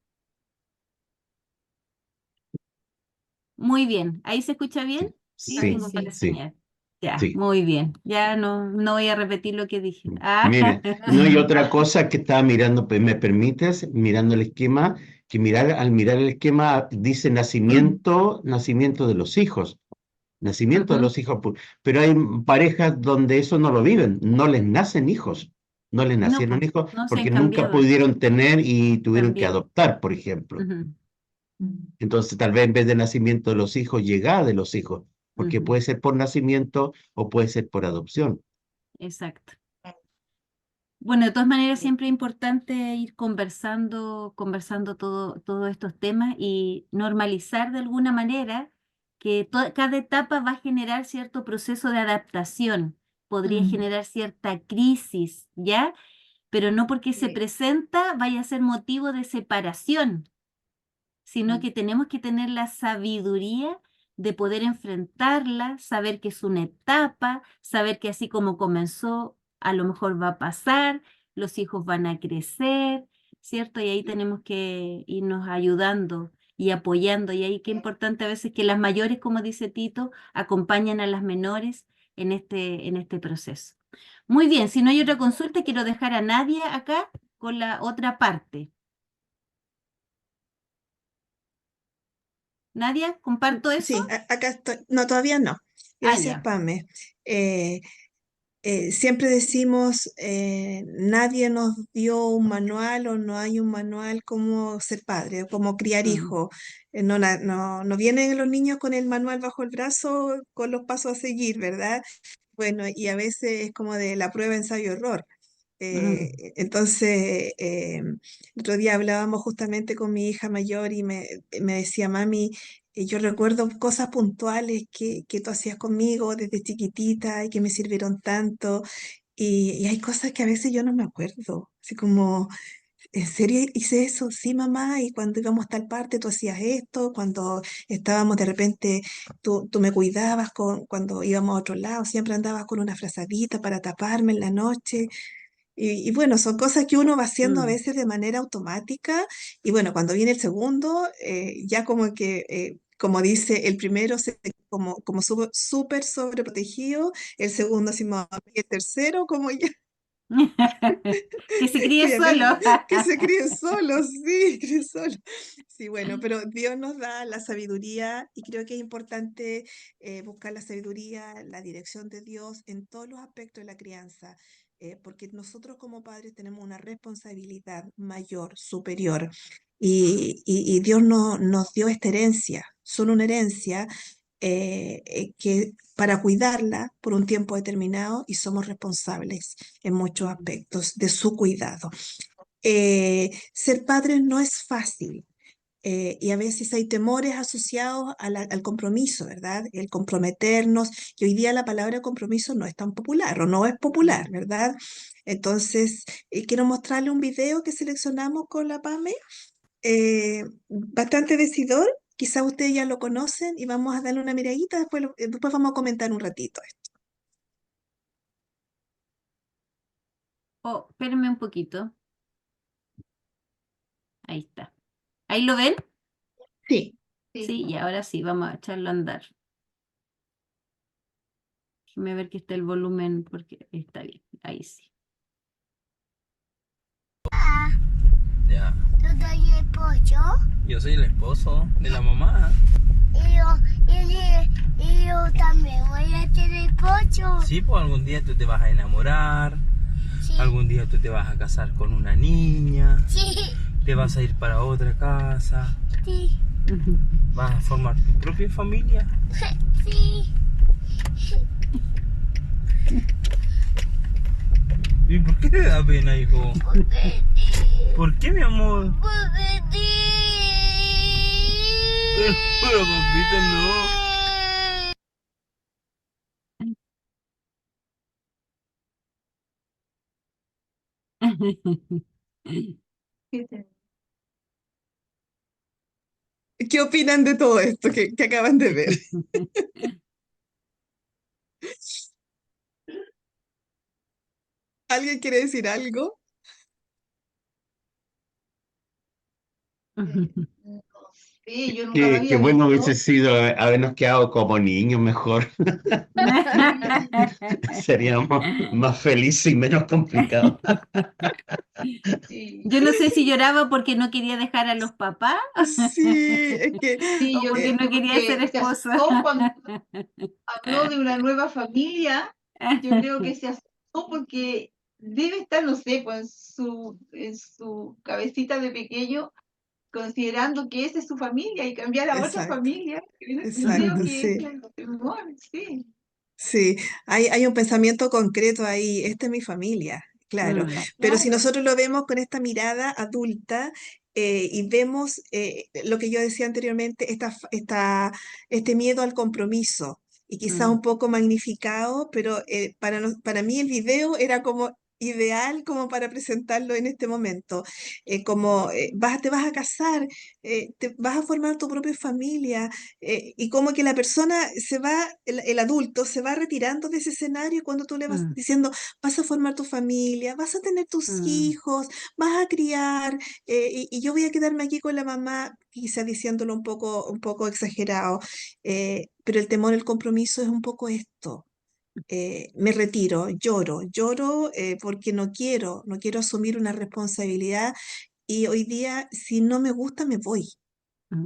Muy bien, ¿ahí se escucha bien? Sí, ahí Sí, tengo sí. buena sí, señal. Ya, sí. muy bien. Ya no voy a repetir lo que dije. Ah, Mire, no hay otra cosa que estaba mirando, pues, ¿me permites? Mirando el esquema, que al mirar el esquema dice nacimiento de los hijos. nacimiento de Ujú. los hijos, pero hay parejas donde eso no lo viven, no les nacen hijos, no les No, nacieron pues, hijos no se han porque nunca cambiado pudieron tener y tuvieron que también. adoptar, por ejemplo. Ujú, Entonces, tal vez en vez de nacimiento de los hijos, llegada de los hijos, porque ujú, puede ser por nacimiento o puede ser por adopción. exacto. Bueno, de todas maneras, siempre es importante ir conversando todos estos temas y normalizar de alguna manera que cada etapa va a generar cierto proceso de adaptación, podría generar cierta crisis, ¿ya? Pero no porque se Sí. presenta vaya a ser motivo de separación, sino que tenemos que tener la sabiduría de poder enfrentarla, saber que es una etapa, saber que así como comenzó, a lo mejor va a pasar, los hijos van a crecer, ¿cierto? Y ahí tenemos que irnos ayudando y apoyando. Y ahí qué importante a veces que las mayores, como dice Tito, acompañan a las menores en este proceso. Muy bien, si no hay otra consulta, quiero dejar a Nadia acá con la otra parte. Nadia, ¿comparto eso? Sí, acá estoy. No, todavía no. Ah, Gracias, ya. Pame. Eh, Siempre decimos, nadie nos dio un manual o no hay un manual cómo ser padre, cómo criar Mm, hijos. No vienen los niños con el manual bajo el brazo, con los pasos a seguir, ¿verdad? Bueno, y a veces es como de la prueba ensayo-error. mm, El otro día hablábamos justamente con mi hija mayor y me decía, mami, yo recuerdo cosas puntuales que tú hacías conmigo desde chiquitita y que me sirvieron tanto. Y hay cosas que a veces yo no me acuerdo. Así como, ¿en serio hice eso? Sí, mamá. Y cuando íbamos a tal parte, tú hacías esto. Cuando estábamos de repente, tú me cuidabas cuando íbamos a otro lado. Siempre andabas con una frazadita para taparme en la noche. Y bueno, son cosas que uno va haciendo a mm. veces de manera automática y bueno, cuando viene el segundo, ya como que, como dice, el primero como súper sobreprotegido, el segundo así más, y el tercero como ya, Que se críe que, ya solo. que se críe solo, sí, críe solo. Sí, bueno, pero Dios nos da la sabiduría y creo que es importante buscar la sabiduría, la dirección de Dios en todos los aspectos de la crianza, porque nosotros como padres tenemos una responsabilidad mayor, superior, y Dios nos dio esta herencia, son una herencia que para cuidarla por un tiempo determinado y somos responsables en muchos aspectos de su cuidado. Ser padre no es fácil. Y a veces hay temores asociados al compromiso, ¿verdad? El comprometernos. Y hoy día la palabra compromiso no es tan popular o no es popular, ¿verdad? Entonces, quiero mostrarle un video que seleccionamos con la PAME, bastante decidor. Quizá ustedes ya lo conocen y vamos a darle una miradita, después vamos a comentar un ratito. Oh, espérenme un poquito. Ahí está. ¿Ahí lo ven? Sí. Sí. Sí, y ahora sí, vamos a echarlo a andar. Déjeme ver que está el volumen porque está bien. Ahí sí. Ya. ¿Tú soy el pollo? Yo soy el esposo de la mamá. Y yo también voy a tener pollo. Sí, pues algún día tú te vas a enamorar, Sí. algún día tú te vas a casar con una niña, Sí. te vas a ir para otra casa, Sí. vas a formar tu propia familia. Sí. ¿Y por qué te da pena, hijo? Porque sí. ¿Por qué, mi amor? Porque sí. Pero papito, no. ¿Qué opinan de todo esto que acaban de ver? ¿Alguien quiere decir algo? Sí, yo nunca lo Qué había bueno hubiese visto. sido habernos quedado como niños mejor. Seríamos más felices y menos complicados. Sí, Yo no sé si lloraba porque no quería dejar a los papás Sí, es que sí, o yo porque creo no que quería ser porque se esposa. asustó cuando habló de una nueva familia. Yo creo que se asustó porque debe estar, no sé, pues en su cabecita de pequeño, considerando que esa es su familia y cambiar a otra exacto, familia. Creo exacto, que ese sí. es el temor, sí. Sí, hay un pensamiento concreto ahí, esta es mi familia, claro, pero si Claro. nosotros lo vemos con esta mirada adulta y vemos lo que yo decía anteriormente, este miedo al compromiso, y quizá un poco magnificado, pero para mí el video era como ideal como para presentarlo en este momento, como te vas a casar, te vas a formar tu propia familia, y como que la persona el adulto se va retirando de ese escenario cuando tú le vas Mm, diciendo, vas a formar tu familia, vas a tener tus mm, hijos, vas a criar, y yo voy a quedarme aquí con la mamá, quizá diciéndolo un poco exagerado, pero el temor al compromiso es un poco esto. Me retiro, lloro porque no quiero asumir una responsabilidad y hoy día si no me gusta me voy.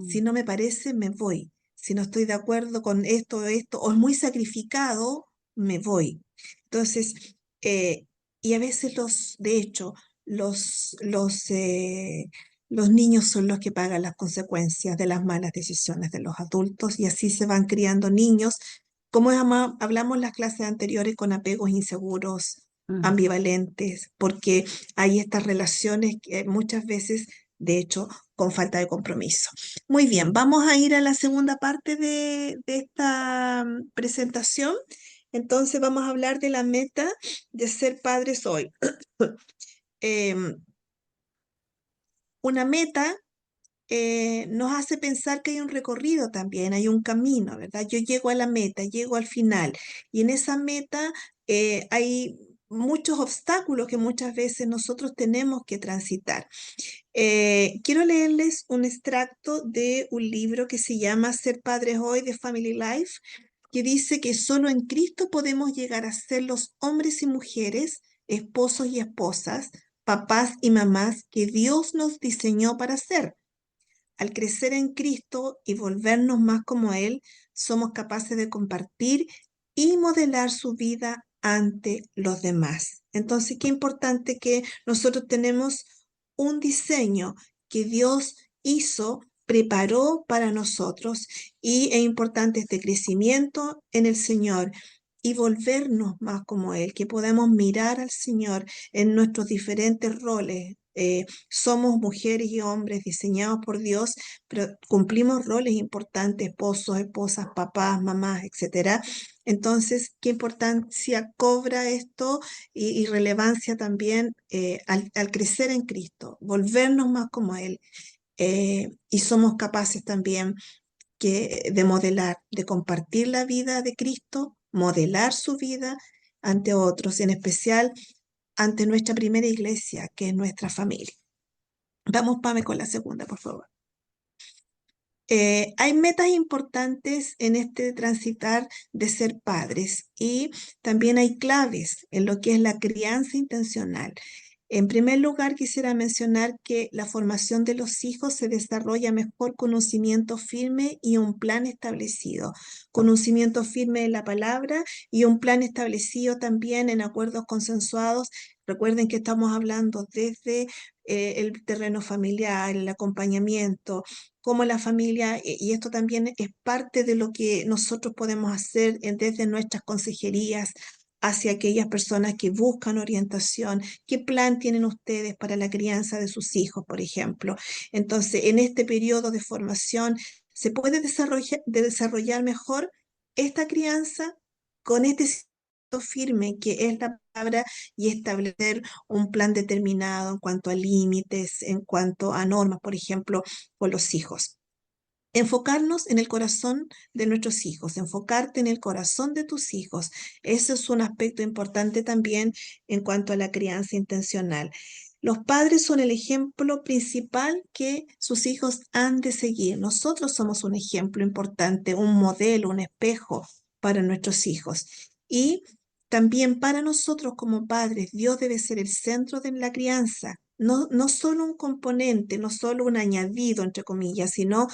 Si mm, no me parece, me voy. Si no estoy de acuerdo con esto, o es muy sacrificado, me voy. Entonces, y a veces de hecho, los, los, eh, los niños son los que pagan las consecuencias de las malas decisiones de los adultos y así se van criando niños, como hablamos en las clases anteriores, con apegos inseguros, mm. ambivalentes, porque hay estas relaciones que muchas veces, de hecho, con falta de compromiso. Muy bien, Mm. vamos a ir a la segunda parte de esta presentación. Entonces vamos a hablar de la meta de ser padres hoy. Em, una meta nos hace pensar que hay un recorrido también, hay un camino, ¿verdad? Yo llego a la meta, llego al final y en esa meta hay muchos obstáculos que muchas veces nosotros tenemos que transitar. Quiero leerles un extracto de un libro que se llama Ser Padres Hoy de Family Life, que dice que solo en Cristo podemos llegar a ser los hombres y mujeres, esposos y esposas, papás y mamás que Dios nos diseñó para ser. Al crecer en Cristo y volvernos más como Él, somos capaces de compartir y modelar su vida ante los demás. Entonces, qué importante que nosotros tenemos un diseño que Dios hizo, preparó para nosotros y es importante este crecimiento en el Señor y volvernos más como Él, que podamos mirar al Señor en nuestros diferentes roles. Somos mujeres y hombres diseñados por Dios, pero cumplimos roles importantes, esposos, esposas, papás, mamás, etcétera. Entonces, qué importancia cobra esto y relevancia también al crecer en Cristo, volvernos más como Él. Y somos capaces también de modelar, de compartir la vida de Cristo, modelar su vida ante otros, en especial ante nuestra primera iglesia, que es nuestra familia. Vamos, Pame, con la segunda, por favor. Hay metas importantes en este transitar de ser padres y también hay claves en lo que es la crianza intencional. En primer lugar, quisiera mencionar que la formación de los hijos se desarrolla mejor con un cimiento firme y un plan establecido, con un cimiento firme en la palabra y un plan establecido también en acuerdos consensuados. Recuerden que estamos hablando desde el terreno familiar, el acompañamiento, cómo la familia, y esto también es parte de lo que nosotros podemos hacer desde nuestras consejerías hacia aquellas personas que buscan orientación, qué plan tienen ustedes para la crianza de sus hijos, por ejemplo. Entonces, en este periodo de formación, ¿se puede desarrollar mejor esta crianza con este cimiento firme que es la palabra y establecer un plan determinado en cuanto a límites, en cuanto a normas, por ejemplo, con los hijos? Enfocarnos en el corazón de nuestros hijos, enfocarte en el corazón de tus hijos. Eso es un aspecto importante también en cuanto a la crianza intencional. Los padres son el ejemplo principal que sus hijos han de seguir. Nosotros somos un ejemplo importante, un modelo, un espejo para nuestros hijos. Y también para nosotros como padres, Dios debe ser el centro de la crianza. No solo un componente, no solo un añadido, entre comillas, sino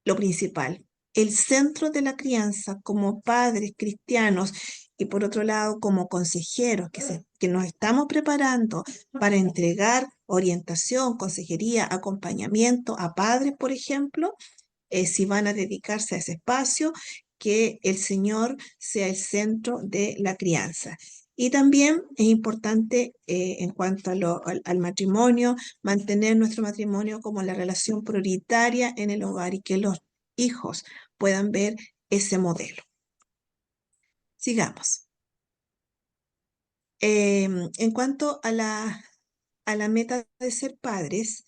lo principal, el centro de la crianza como padres cristianos y por otro lado como consejeros que nos estamos preparando para entregar orientación, consejería, acompañamiento a padres, por ejemplo, si van a dedicarse a ese espacio, que el Señor sea el centro de la crianza. Y también es importante en cuanto al matrimonio, mantener nuestro matrimonio como la relación prioritaria en el hogar y que los hijos puedan ver ese modelo. Sigamos. En cuanto a la meta de ser padres,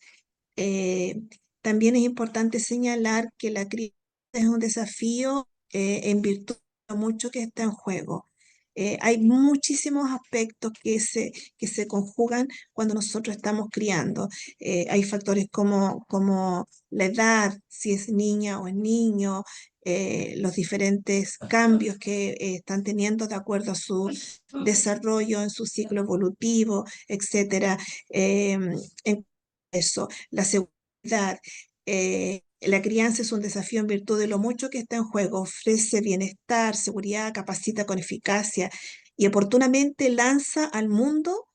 también es importante señalar que la crianza es un desafío en virtud de lo mucho que está en juego. Hay muchísimos aspectos que se conjugan cuando nosotros estamos criando. Hay factores como la edad, si es niña o es niño, los diferentes cambios que están teniendo de acuerdo a su desarrollo en su ciclo evolutivo, etcétera. En eso, la seguridad. La crianza es un desafío en virtud de lo mucho que está en juego. Ofrece bienestar, seguridad, capacita con eficacia y oportunamente lanza al mundo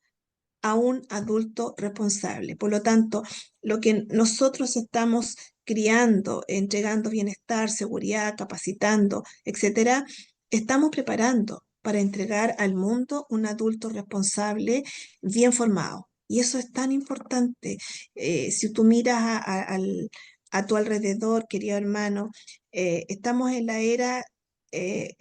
a un adulto responsable. Por lo tanto, lo que nosotros estamos criando, entregando bienestar, seguridad, capacitando, etcétera, estamos preparando para entregar al mundo un adulto responsable, bien formado. Y eso es tan importante. Si tú miras a tu alrededor, querido hermano, estamos en la era eh,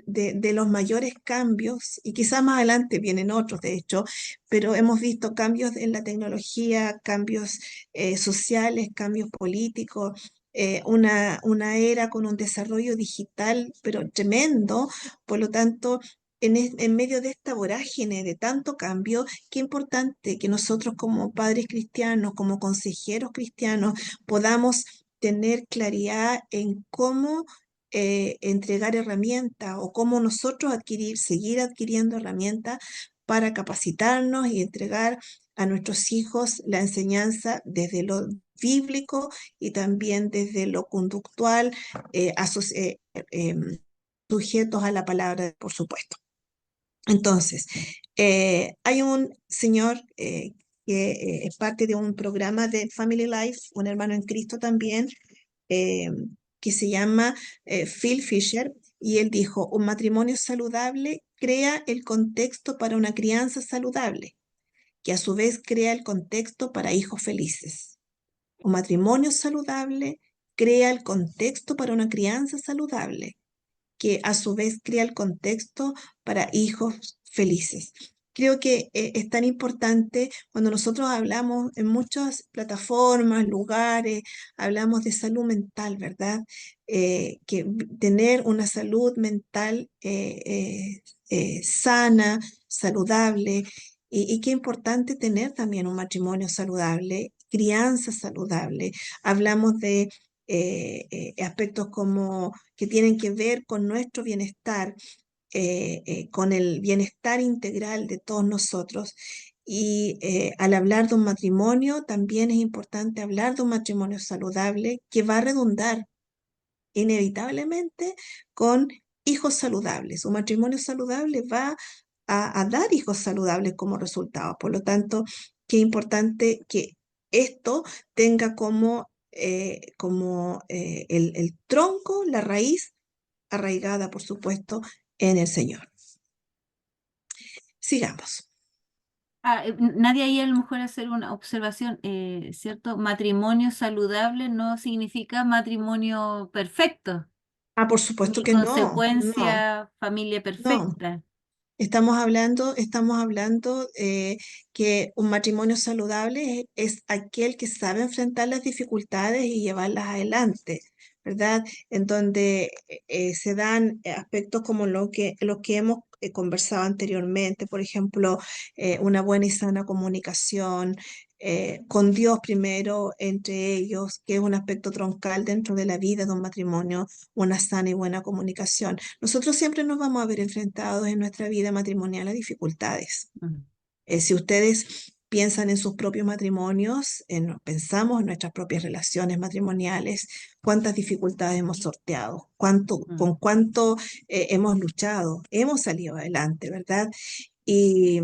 de los mayores cambios, y quizás más adelante vienen otros, de hecho, pero hemos visto cambios en la tecnología, cambios sociales, cambios políticos, una era con un desarrollo digital, pero tremendo. Por lo tanto, en medio de esta vorágine de tanto cambio, qué importante que nosotros como padres cristianos, como consejeros cristianos, podamos tener claridad en cómo entregar herramientas o cómo nosotros seguir adquiriendo herramientas para capacitarnos y entregar a nuestros hijos la enseñanza desde lo bíblico y también desde lo conductual, sujetos a la palabra, por supuesto. Entonces, hay un señor que es parte de un programa de Family Life, un hermano en Cristo también, eh, que se llama Phil Fisher, y él dijo, un matrimonio saludable crea el contexto para una crianza saludable, que a su vez crea el contexto para hijos felices. Un matrimonio saludable crea el contexto para una crianza saludable, que a su vez crea el contexto para hijos felices. Creo que es tan importante cuando nosotros hablamos en muchas plataformas, lugares, hablamos de salud mental, ¿verdad? Que tener una salud mental sana, saludable, y qué importante tener también un matrimonio saludable, crianza saludable. Hablamos de aspectos como que tienen que ver con nuestro bienestar, con el bienestar integral de todos nosotros. Y al hablar de un matrimonio, también es importante hablar de un matrimonio saludable que va a redundar inevitablemente con hijos saludables. Un matrimonio saludable va a dar hijos saludables como resultado. Por lo tanto, qué importante que esto tenga como el tronco, la raíz arraigada, por supuesto, en el Señor. Sigamos. Nadie ahí a lo mejor hacer una observación, ¿cierto? Matrimonio saludable no significa matrimonio perfecto, Por supuesto ni que no, consecuencia familia no. perfecta. Estamos hablando que un matrimonio saludable es aquel que sabe enfrentar las dificultades y llevarlas adelante, ¿verdad? En donde se dan aspectos como lo que hemos conversado anteriormente, por ejemplo, una buena y sana comunicación con Dios primero entre ellos, que es un aspecto troncal dentro de la vida de un matrimonio, una sana y buena comunicación. Nosotros siempre nos vamos a ver enfrentados en nuestra vida matrimonial a dificultades. Si ustedes piensan en sus propios matrimonios, pensamos en nuestras propias relaciones matrimoniales, cuántas dificultades hemos sorteado, con cuánto hemos luchado, hemos salido adelante, ¿verdad? Y,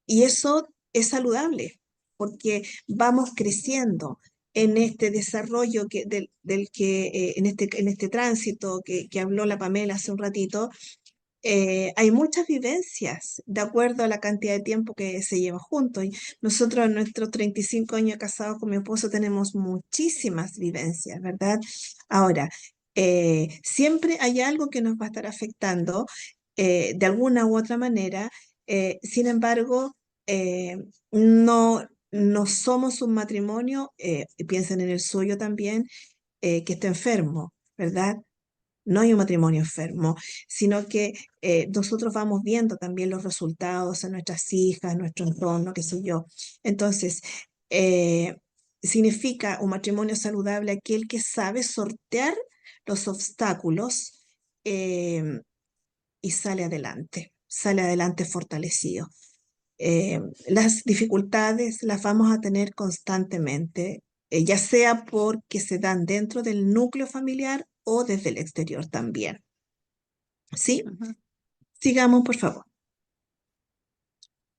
y eso es saludable, porque vamos creciendo en este desarrollo del que, en este tránsito que habló la Pamela hace un ratito. Hay muchas vivencias de acuerdo a la cantidad de tiempo que se lleva juntos. Y nosotros en nuestros 35 años casados con mi esposo tenemos muchísimas vivencias, ¿verdad? Ahora, siempre hay algo que nos va a estar afectando de alguna u otra manera. Sin embargo, no somos un matrimonio, y piensen en el suyo también, que está enfermo, ¿verdad? No hay un matrimonio enfermo, sino que nosotros vamos viendo también los resultados en nuestras hijas, en nuestro entorno, qué sé yo. Entonces, eh, significa un matrimonio saludable aquel que sabe sortear los obstáculos eh, y sale adelante fortalecido. Las dificultades las vamos a tener constantemente, ya sea porque se dan dentro del núcleo familiar o desde el exterior también. ¿Sí? Sigamos, por favor.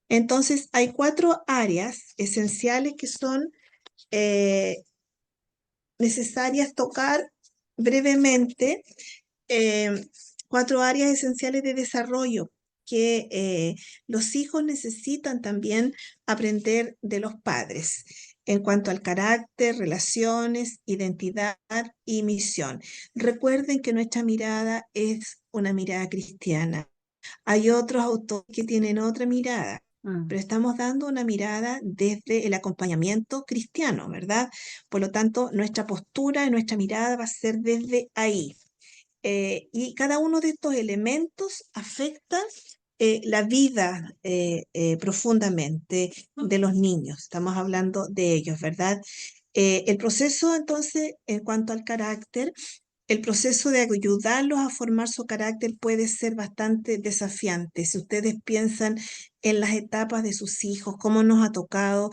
Entonces, hay 4 áreas esenciales que son eh, necesarias tocar brevemente. 4 áreas esenciales de desarrollo que los hijos necesitan también aprender de los padres en cuanto al carácter, relaciones, identidad y misión. Recuerden que nuestra mirada es una mirada cristiana. Hay otros autores que tienen otra mirada, pero estamos dando una mirada desde el acompañamiento cristiano, ¿verdad? Por lo tanto, nuestra postura y nuestra mirada va a ser desde ahí. Y cada uno de estos elementos afecta la vida profundamente de los niños. Estamos hablando de ellos, ¿verdad? El proceso, entonces, en cuanto al carácter, el proceso de ayudarlos a formar su carácter puede ser bastante desafiante. Si ustedes piensan en las etapas de sus hijos, cómo nos ha tocado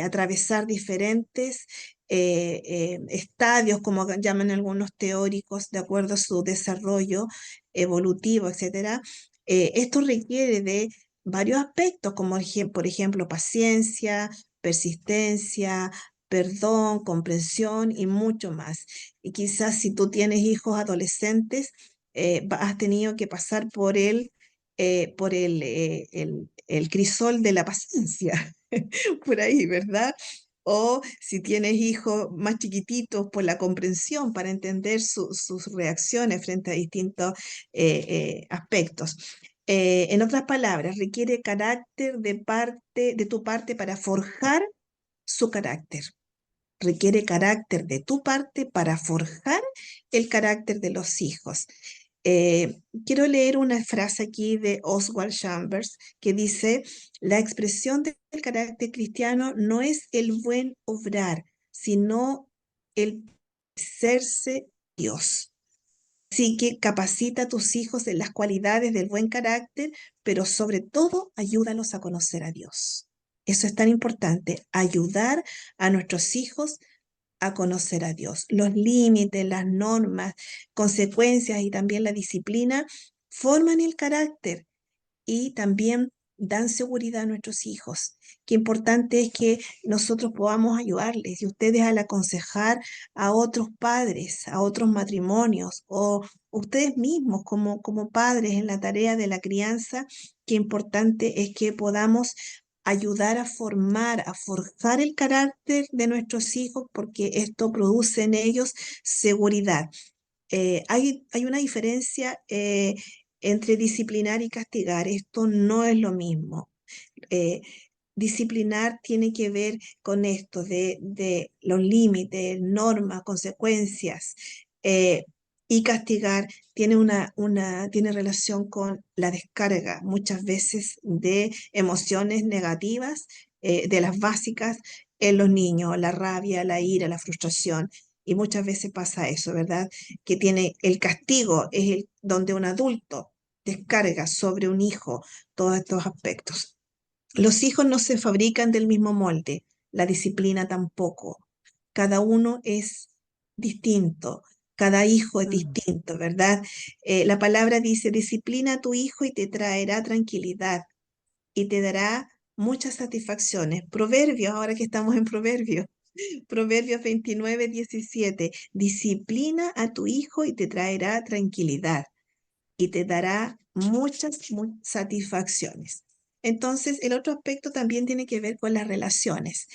atravesar diferentes estadios, como llaman algunos teóricos, de acuerdo a su desarrollo evolutivo, etcétera. Esto requiere de varios aspectos, como por ejemplo paciencia, persistencia, perdón, comprensión y mucho más. Y quizás si tú tienes hijos adolescentes, has tenido que pasar por el crisol de la paciencia, por ahí, ¿verdad? O si tienes hijos más chiquititos, por la comprensión para entender sus reacciones frente a distintos aspectos. En otras palabras, requiere carácter de tu parte para forjar su carácter. Requiere carácter de tu parte para forjar el carácter de los hijos. Quiero leer una frase aquí de Oswald Chambers que dice: la expresión del carácter cristiano no es el buen obrar, sino el serse Dios. Así que capacita a tus hijos en las cualidades del buen carácter, pero sobre todo ayúdalos a conocer a Dios. Eso es tan importante, ayudar a nuestros hijos a conocer a Dios. Los límites, las normas, consecuencias y también la disciplina forman el carácter y también dan seguridad a nuestros hijos. Qué importante es que nosotros podamos ayudarles y ustedes al aconsejar a otros padres, a otros matrimonios o ustedes mismos como padres en la tarea de la crianza, qué importante es que podamos ayudar a formar, a forjar el carácter de nuestros hijos porque esto produce en ellos seguridad. Hay una diferencia entre disciplinar y castigar. Esto no es lo mismo. Eh, disciplinar tiene que ver con esto de los límites, normas, consecuencias, y castigar tiene relación con la descarga muchas veces de emociones negativas, de las básicas en los niños, la rabia, la ira, la frustración. Y muchas veces pasa eso, ¿verdad? Que tiene el castigo, es donde un adulto descarga sobre un hijo todos estos aspectos. Los hijos no se fabrican del mismo molde, la disciplina tampoco. Cada uno es distinto, cada hijo es distinto, ¿verdad? La palabra dice, disciplina a tu hijo y te traerá tranquilidad y te dará muchas satisfacciones. Proverbios, ahora que estamos en Proverbios. Proverbios 29:17. Disciplina a tu hijo y te traerá tranquilidad y te dará muchas satisfacciones. Entonces, el otro aspecto también tiene que ver con las relaciones.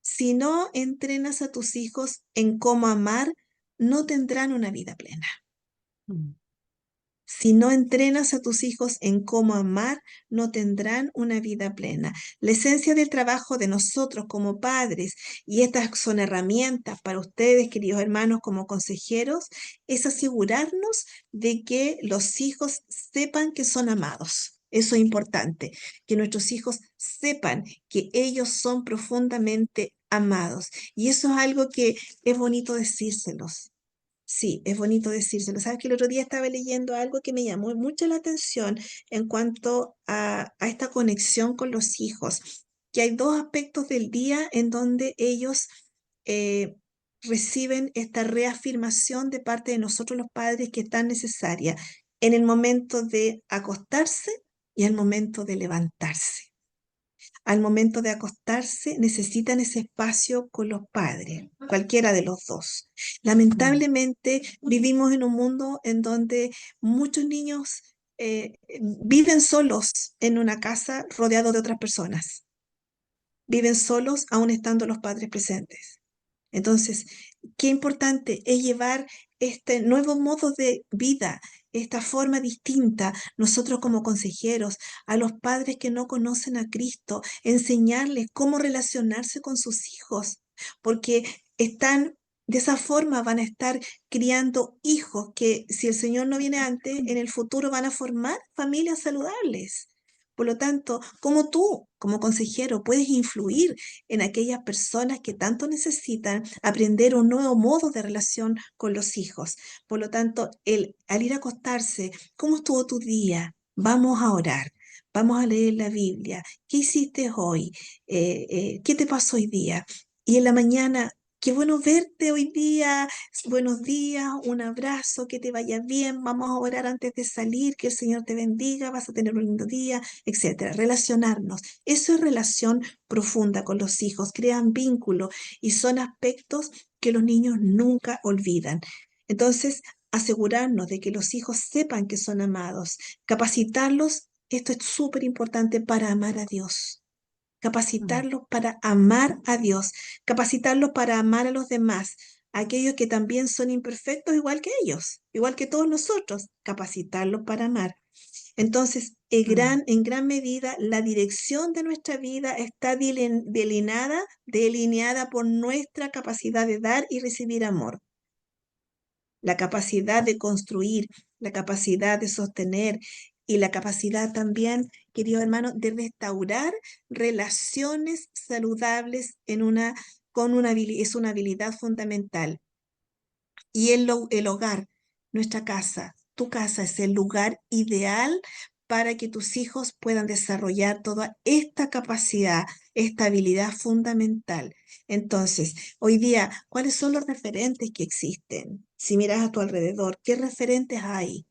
Si no entrenas a tus hijos en cómo amar, no tendrán una vida plena. Mm. Si no entrenas a tus hijos en cómo amar, no tendrán una vida plena. La esencia del trabajo de nosotros como padres, y estas son herramientas para ustedes, queridos hermanos, como consejeros, es asegurarnos de que los hijos sepan que son amados. Eso es importante, que nuestros hijos sepan que ellos son profundamente amados. Y eso es algo que es bonito decírselos. Sí, es bonito decírselo. Sabes que el otro día estaba leyendo algo que me llamó mucho la atención en cuanto a esta conexión con los hijos, que hay dos aspectos del día en donde ellos eh, reciben esta reafirmación de parte de nosotros los padres que es tan necesaria en el momento de acostarse y al momento de levantarse. Al momento de acostarse necesitan ese espacio con los padres, cualquiera de los dos. Lamentablemente vivimos en un mundo en donde muchos niños viven solos en una casa rodeados de otras personas. Viven solos aún estando los padres presentes. Entonces, qué importante es llevar este nuevo modo de vida, esta forma distinta, nosotros como consejeros, a los padres que no conocen a Cristo, enseñarles cómo relacionarse con sus hijos, porque de esa forma van a estar criando hijos que, si el Señor no viene antes, en el futuro van a formar familias saludables. Por lo tanto, como tú, como consejero, puedes influir en aquellas personas que tanto necesitan aprender un nuevo modo de relación con los hijos. Por lo tanto, al ir a acostarse, ¿cómo estuvo tu día? Vamos a orar. Vamos a leer la Biblia. ¿Qué hiciste hoy? ¿Qué te pasó hoy día? Y en la mañana, qué bueno verte hoy día. Buenos días, un abrazo, que te vaya bien. Vamos a orar antes de salir, que el Señor te bendiga, vas a tener un lindo día, etcétera. Relacionarnos. Eso es relación profunda con los hijos, crean vínculos y son aspectos que los niños nunca olvidan. Entonces, asegurarnos de que los hijos sepan que son amados, capacitarlos, esto es súper importante para amar a Dios. Capacitarlos para amar a Dios, capacitarlos para amar a los demás, aquellos que también son imperfectos igual que ellos, igual que todos nosotros, capacitarlos para amar. Entonces, en gran medida, la dirección de nuestra vida está delineada por nuestra capacidad de dar y recibir amor, la capacidad de construir, la capacidad de sostener y la capacidad también, queridos hermanos, de restaurar relaciones saludables es una habilidad fundamental. Y el hogar, nuestra casa, tu casa es el lugar ideal para que tus hijos puedan desarrollar toda esta capacidad, esta habilidad fundamental. Entonces, hoy día, ¿cuáles son los referentes que existen? Si miras a tu alrededor, ¿qué referentes hay?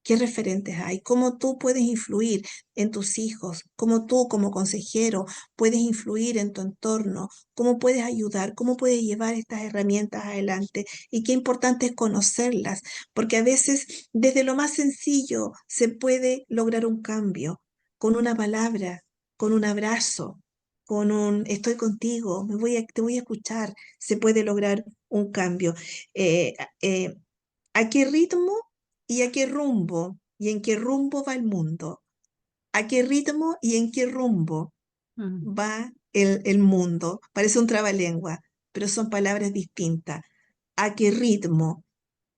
¿Qué referentes hay? ¿Cómo tú puedes influir en tus hijos? ¿Cómo tú como consejero puedes influir en tu entorno? ¿Cómo puedes ayudar? ¿Cómo puedes llevar estas herramientas adelante? Y qué importante es conocerlas, porque a veces desde lo más sencillo se puede lograr un cambio con una palabra, con un abrazo, con un estoy contigo, te voy a escuchar, se puede lograr un cambio. Eh, eh, ¿A qué ritmo y a qué rumbo y en qué rumbo va el mundo? ¿A qué ritmo y en qué rumbo Mm. va el mundo? Parece un trabalengua, pero son palabras distintas. ¿A qué ritmo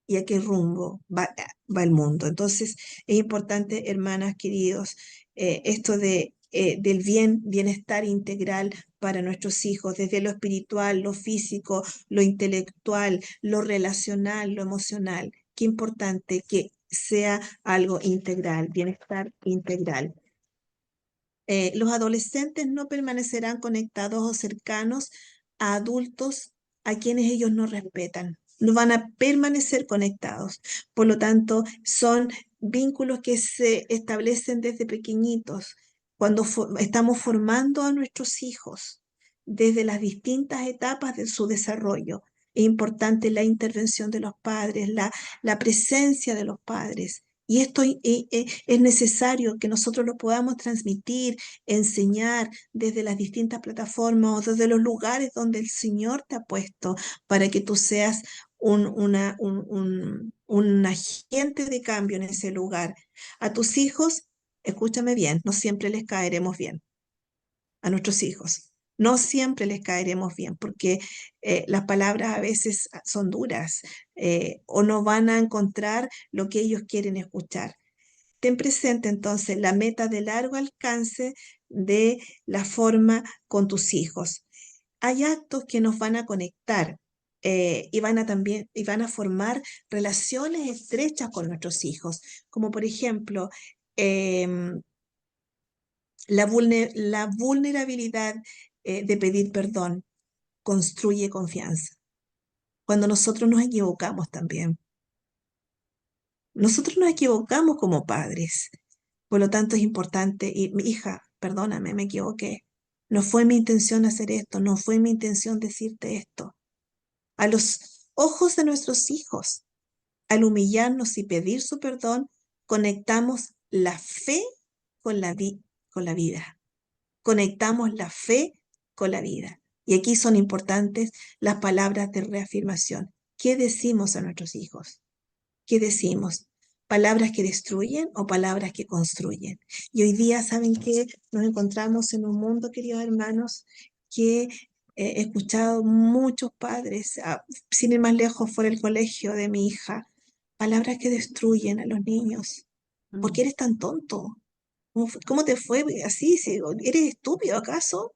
y a qué rumbo va el mundo? Entonces, es importante, hermanas, queridos, esto del bienestar integral para nuestros hijos, desde lo espiritual, lo físico, lo intelectual, lo relacional, lo emocional. Qué importante que sea algo integral, bienestar integral. Los adolescentes no permanecerán conectados o cercanos a adultos a quienes ellos no respetan. No van a permanecer conectados. Por lo tanto, son vínculos que se establecen desde pequeñitos, cuando estamos formando a nuestros hijos desde las distintas etapas de su desarrollo. Es importante la intervención de los padres, la presencia de los padres. Y esto es necesario que nosotros lo podamos transmitir, enseñar desde las distintas plataformas o desde los lugares donde el Señor te ha puesto para que tú seas un agente de cambio en ese lugar. A tus hijos, escúchame bien, no siempre les caeremos bien. A nuestros hijos. No siempre les caeremos bien porque las palabras a veces son duras o no van a encontrar lo que ellos quieren escuchar. Ten presente entonces la meta de largo alcance de la forma con tus hijos. Hay actos que nos van a conectar y van a formar relaciones estrechas con nuestros hijos, como por ejemplo la vulnerabilidad de pedir perdón construye confianza. Cuando nosotros nos equivocamos también. Nosotros nos equivocamos como padres. Por lo tanto, es importante, y mi hija, perdóname, me equivoqué. No fue mi intención hacer esto, no fue mi intención decirte esto. A los ojos de nuestros hijos, al humillarnos y pedir su perdón, conectamos la fe con con la vida. Conectamos la fe con la vida. Y aquí son importantes las palabras de reafirmación. ¿Qué decimos a nuestros hijos? ¿Qué decimos? ¿Palabras que destruyen o palabras que construyen? Y hoy día, ¿saben qué? Nos encontramos en un mundo, queridos hermanos, que he escuchado muchos padres, sin ir más lejos, fuera del colegio de mi hija, palabras que destruyen a los niños. ¿Por qué Mm. eres tan tonto? ¿Cómo te fue así? ¿Eres estúpido acaso?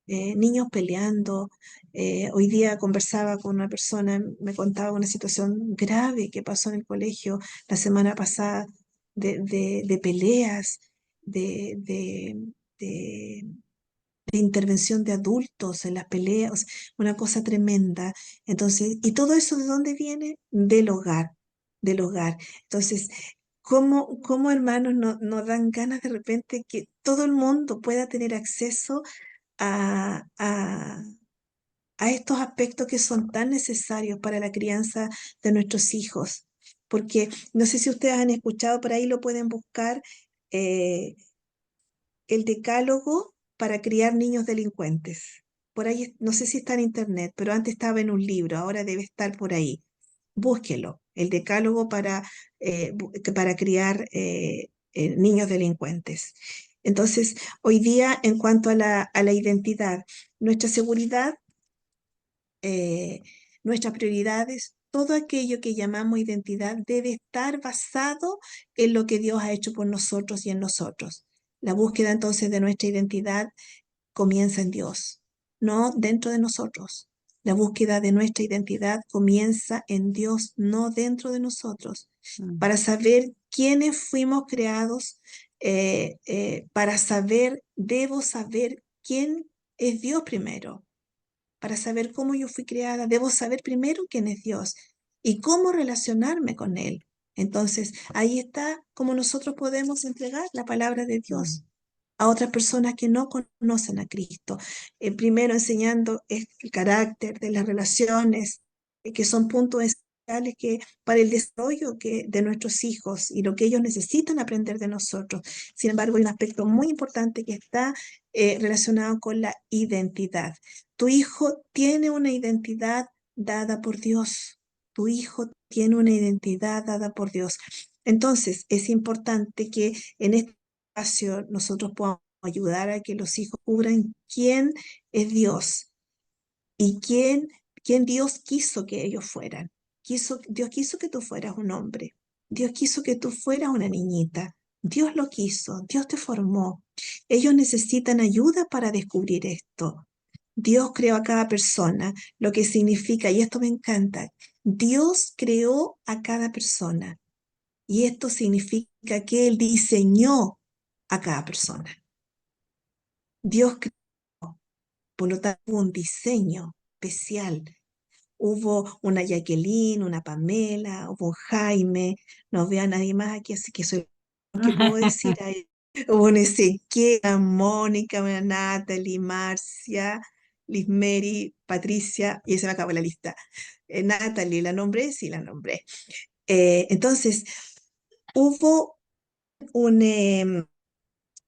Niños peleando. Hoy día conversaba con una persona, me contaba una situación grave que pasó en el colegio la semana pasada de peleas, de, de, de- de intervención de adultos en las peleas, o sea, una cosa tremenda. Entonces, ¿y todo eso de dónde viene? Del hogar, del hogar. Entonces, ¿cómo hermanos nos dan ganas de repente que todo el mundo pueda tener acceso a, a, a estos aspectos que son tan necesarios para la crianza de nuestros hijos? Porque no sé si ustedes han escuchado, por ahí lo pueden buscar, eh, el decálogo para criar niños delincuentes. Por ahí, no sé si está en internet, pero antes estaba en un libro, ahora debe estar por ahí. Búsquelo, el decálogo para criar niños delincuentes. Entonces, hoy día, en cuanto a la identidad, nuestra seguridad, eh, nuestras prioridades, todo aquello que llamamos identidad debe estar basado en lo que Dios ha hecho por nosotros y en nosotros. La búsqueda entonces de nuestra identidad comienza en Dios, no dentro de nosotros. La búsqueda de nuestra identidad comienza en Dios, no dentro de nosotros. Mm. Para saber quiénes fuimos creados, debo saber quién es Dios primero. Para saber cómo yo fui creada, debo saber primero quién es Dios y cómo relacionarme con Él. Entonces, ahí está cómo nosotros podemos entregar la palabra de Dios a otras personas que no conocen a Cristo. Primero enseñando el carácter de las relaciones, que son puntos esenciales para el desarrollo de nuestros hijos y lo que ellos necesitan aprender de nosotros. Sin embargo, hay un aspecto muy importante que está relacionado con la identidad. Tu hijo tiene una identidad dada por Dios. Tu hijo tiene una identidad dada por Dios. Entonces, es importante que en este espacio nosotros podamos ayudar a que los hijos descubran quién es Dios y quién Dios quiso que ellos fueran. Dios quiso que tú fueras un hombre. Dios quiso que tú fueras una niñita. Dios lo quiso. Dios te formó. Ellos necesitan ayuda para descubrir esto. Dios creó a cada persona, lo que significa, y esto me encanta, Dios creó a cada persona. Y esto significa que Él diseñó a cada persona. Dios creó, por lo tanto, hubo un diseño especial. Hubo una Jacqueline, una Pamela, hubo un Jaime, no veo a nadie más aquí, así que soy lo que puedo decir ahí. Hubo un Ezequiel, una Mónica, una Natalie, Marcia, Liz Mary, Patricia, y se me acabó la lista. Natalie, ¿la nombré? Sí, la nombré. Entonces, hubo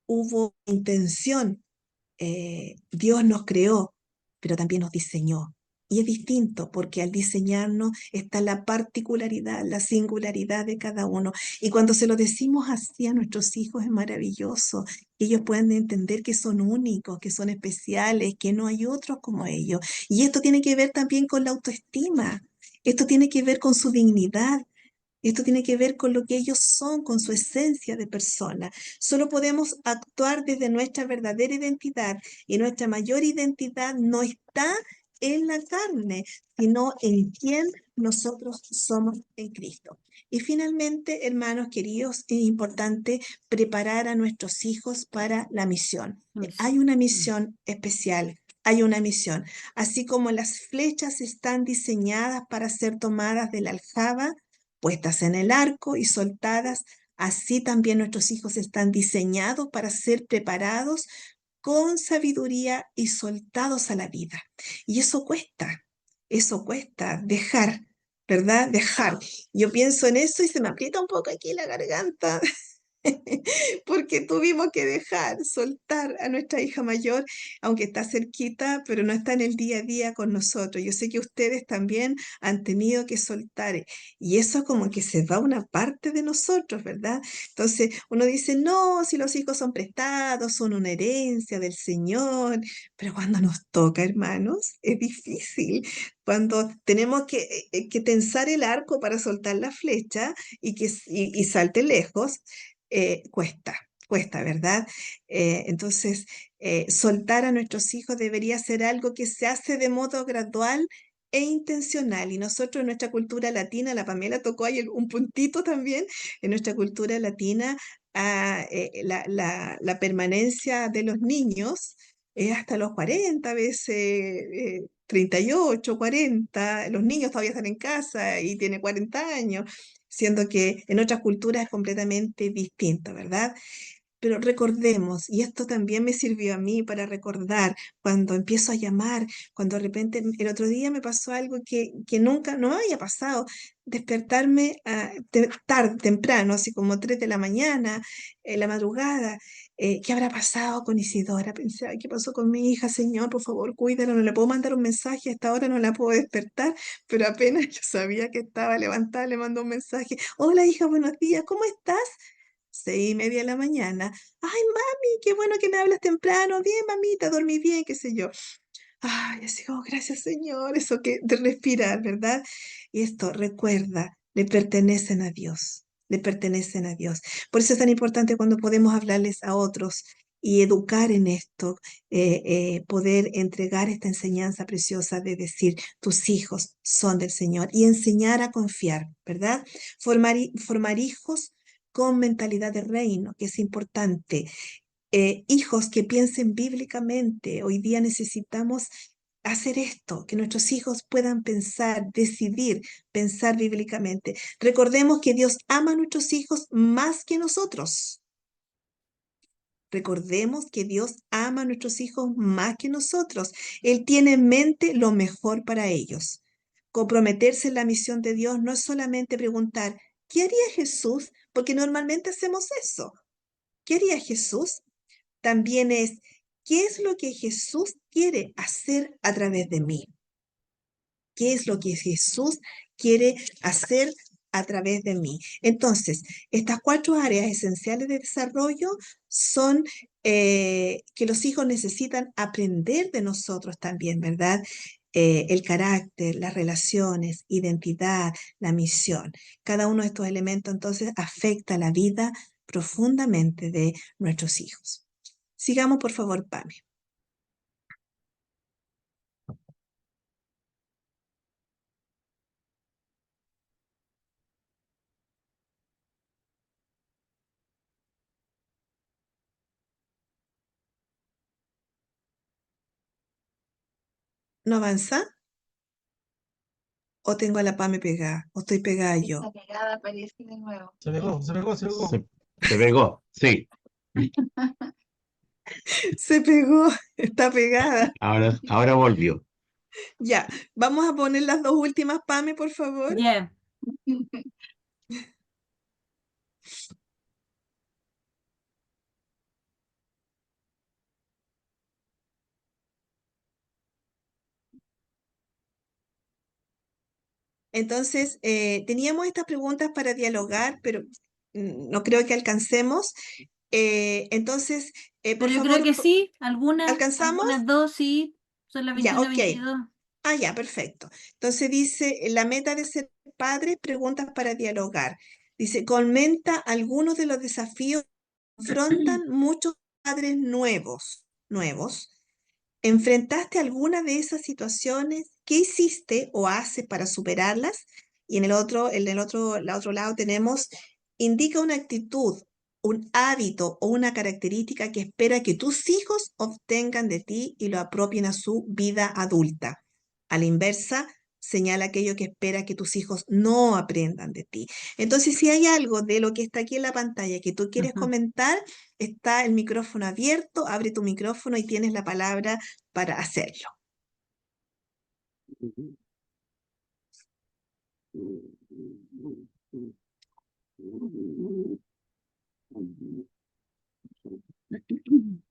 hubo intención. Dios nos creó, pero también nos diseñó. Y es distinto porque al diseñarnos está la particularidad, la singularidad de cada uno. Y cuando se lo decimos así a nuestros hijos es maravilloso. Que ellos puedan entender que son únicos, que son especiales, que no hay otros como ellos. Y esto tiene que ver también con la autoestima. Esto tiene que ver con su dignidad. Esto tiene que ver con lo que ellos son, con su esencia de persona. Solo podemos actuar desde nuestra verdadera identidad y nuestra mayor identidad no está en la carne, sino en quien nosotros somos en Cristo. Y finalmente, hermanos queridos, es importante preparar a nuestros hijos para la misión. Hay una misión especial. Hay una misión. Así como las flechas están diseñadas para ser tomadas de la aljaba, puestas en el arco y soltadas, así también nuestros hijos están diseñados para ser preparados con sabiduría y soltados a la vida. Y eso cuesta dejar, ¿verdad? Dejar. Yo pienso en eso y se me aprieta un poco aquí la garganta. Porque tuvimos que dejar, soltar a nuestra hija mayor, aunque está cerquita, pero no está en el día a día con nosotros. Yo sé que ustedes también han tenido que soltar, y eso como que se va una parte de nosotros, ¿verdad? Entonces uno dice, no, si los hijos son prestados, son una herencia del Señor, pero cuando nos toca, hermanos, es difícil. Cuando tenemos que tensar el arco para soltar la flecha y salte lejos, cuesta, ¿verdad? Entonces, soltar a nuestros hijos debería ser algo que se hace de modo gradual e intencional. Y nosotros en nuestra cultura latina, la Pamela tocó ahí un puntito también, en nuestra cultura latina, la permanencia de los niños es hasta los 40, a veces 38, 40, los niños todavía están en casa y tiene 40 años, siendo que en otras culturas es completamente distinto, ¿verdad? Pero recordemos, y esto también me sirvió a mí para recordar cuando empiezo a llamar, cuando de repente el otro día me pasó algo que nunca, no me había pasado, despertarme tarde, temprano, así como 3 de la mañana, en la madrugada. ¿Qué habrá pasado con Isidora? Pensé, ay, ¿qué pasó con mi hija? Señor, por favor, cuídala, no le puedo mandar un mensaje, a esta hora no la puedo despertar, pero apenas yo sabía que estaba levantada, le mandó un mensaje. Hola, hija, buenos días, ¿cómo estás? 6:30 de la mañana. Ay, mami, qué bueno que me hablas temprano. Bien, mamita, dormí bien, qué sé yo. Ay, así como, gracias, Señor. Eso que de respirar, ¿verdad? Y esto, recuerda, le pertenecen a Dios. Le pertenecen a Dios. Por eso es tan importante cuando podemos hablarles a otros y educar en esto, poder entregar esta enseñanza preciosa de decir, tus hijos son del Señor y enseñar a confiar, ¿verdad? Formar hijos con mentalidad de reino, que es importante. Hijos que piensen bíblicamente. Hoy día necesitamos hacer esto, que nuestros hijos puedan pensar, decidir, pensar bíblicamente. Recordemos que Dios ama a nuestros hijos más que nosotros. Recordemos que Dios ama a nuestros hijos más que nosotros. Él tiene en mente lo mejor para ellos. Comprometerse en la misión de Dios no es solamente preguntar, ¿qué haría Jesús? Porque normalmente hacemos eso. ¿Qué haría Jesús? También es, ¿qué es lo que Jesús quiere hacer a través de mí? ¿Qué es lo que Jesús quiere hacer a través de mí. Entonces, estas 4 áreas esenciales de desarrollo son que los hijos necesitan aprender de nosotros también, ¿verdad? El carácter, las relaciones, identidad, la misión. Cada uno de estos elementos entonces afecta la vida profundamente de nuestros hijos. Sigamos, por favor, Pame. ¿No avanza? ¿O tengo a la Pame pegada? ¿O estoy pegada yo? Esta pegada aparece de nuevo. Se pegó, se pegó, se pegó. Se pegó, sí. Se pegó, está pegada. Ahora volvió. Ya, vamos a poner las 2 últimas, Pame, por favor. Ya. Entonces, teníamos estas preguntas para dialogar, pero no creo que alcancemos. Entonces, por Pero yo favor, creo que sí, algunas ¿alcanzamos? dos sí, son las Ya, 21, ok. 22. Ah, ya, perfecto. Entonces dice, la meta de ser padre, preguntas para dialogar. Dice, comenta algunos de los desafíos que confrontan muchos padres nuevos. ¿Enfrentaste alguna de esas situaciones? ¿Qué hiciste o haces para superarlas? Y en el otro lado tenemos, indica una actitud, un hábito o una característica que espera que tus hijos obtengan de ti y lo apropien a su vida adulta. A la inversa, señala aquello que espera que tus hijos no aprendan de ti. Entonces, si hay algo de lo que está aquí en la pantalla que tú quieres Ujú. comentar, está el micrófono abierto, abre tu micrófono y tienes la palabra para hacerlo.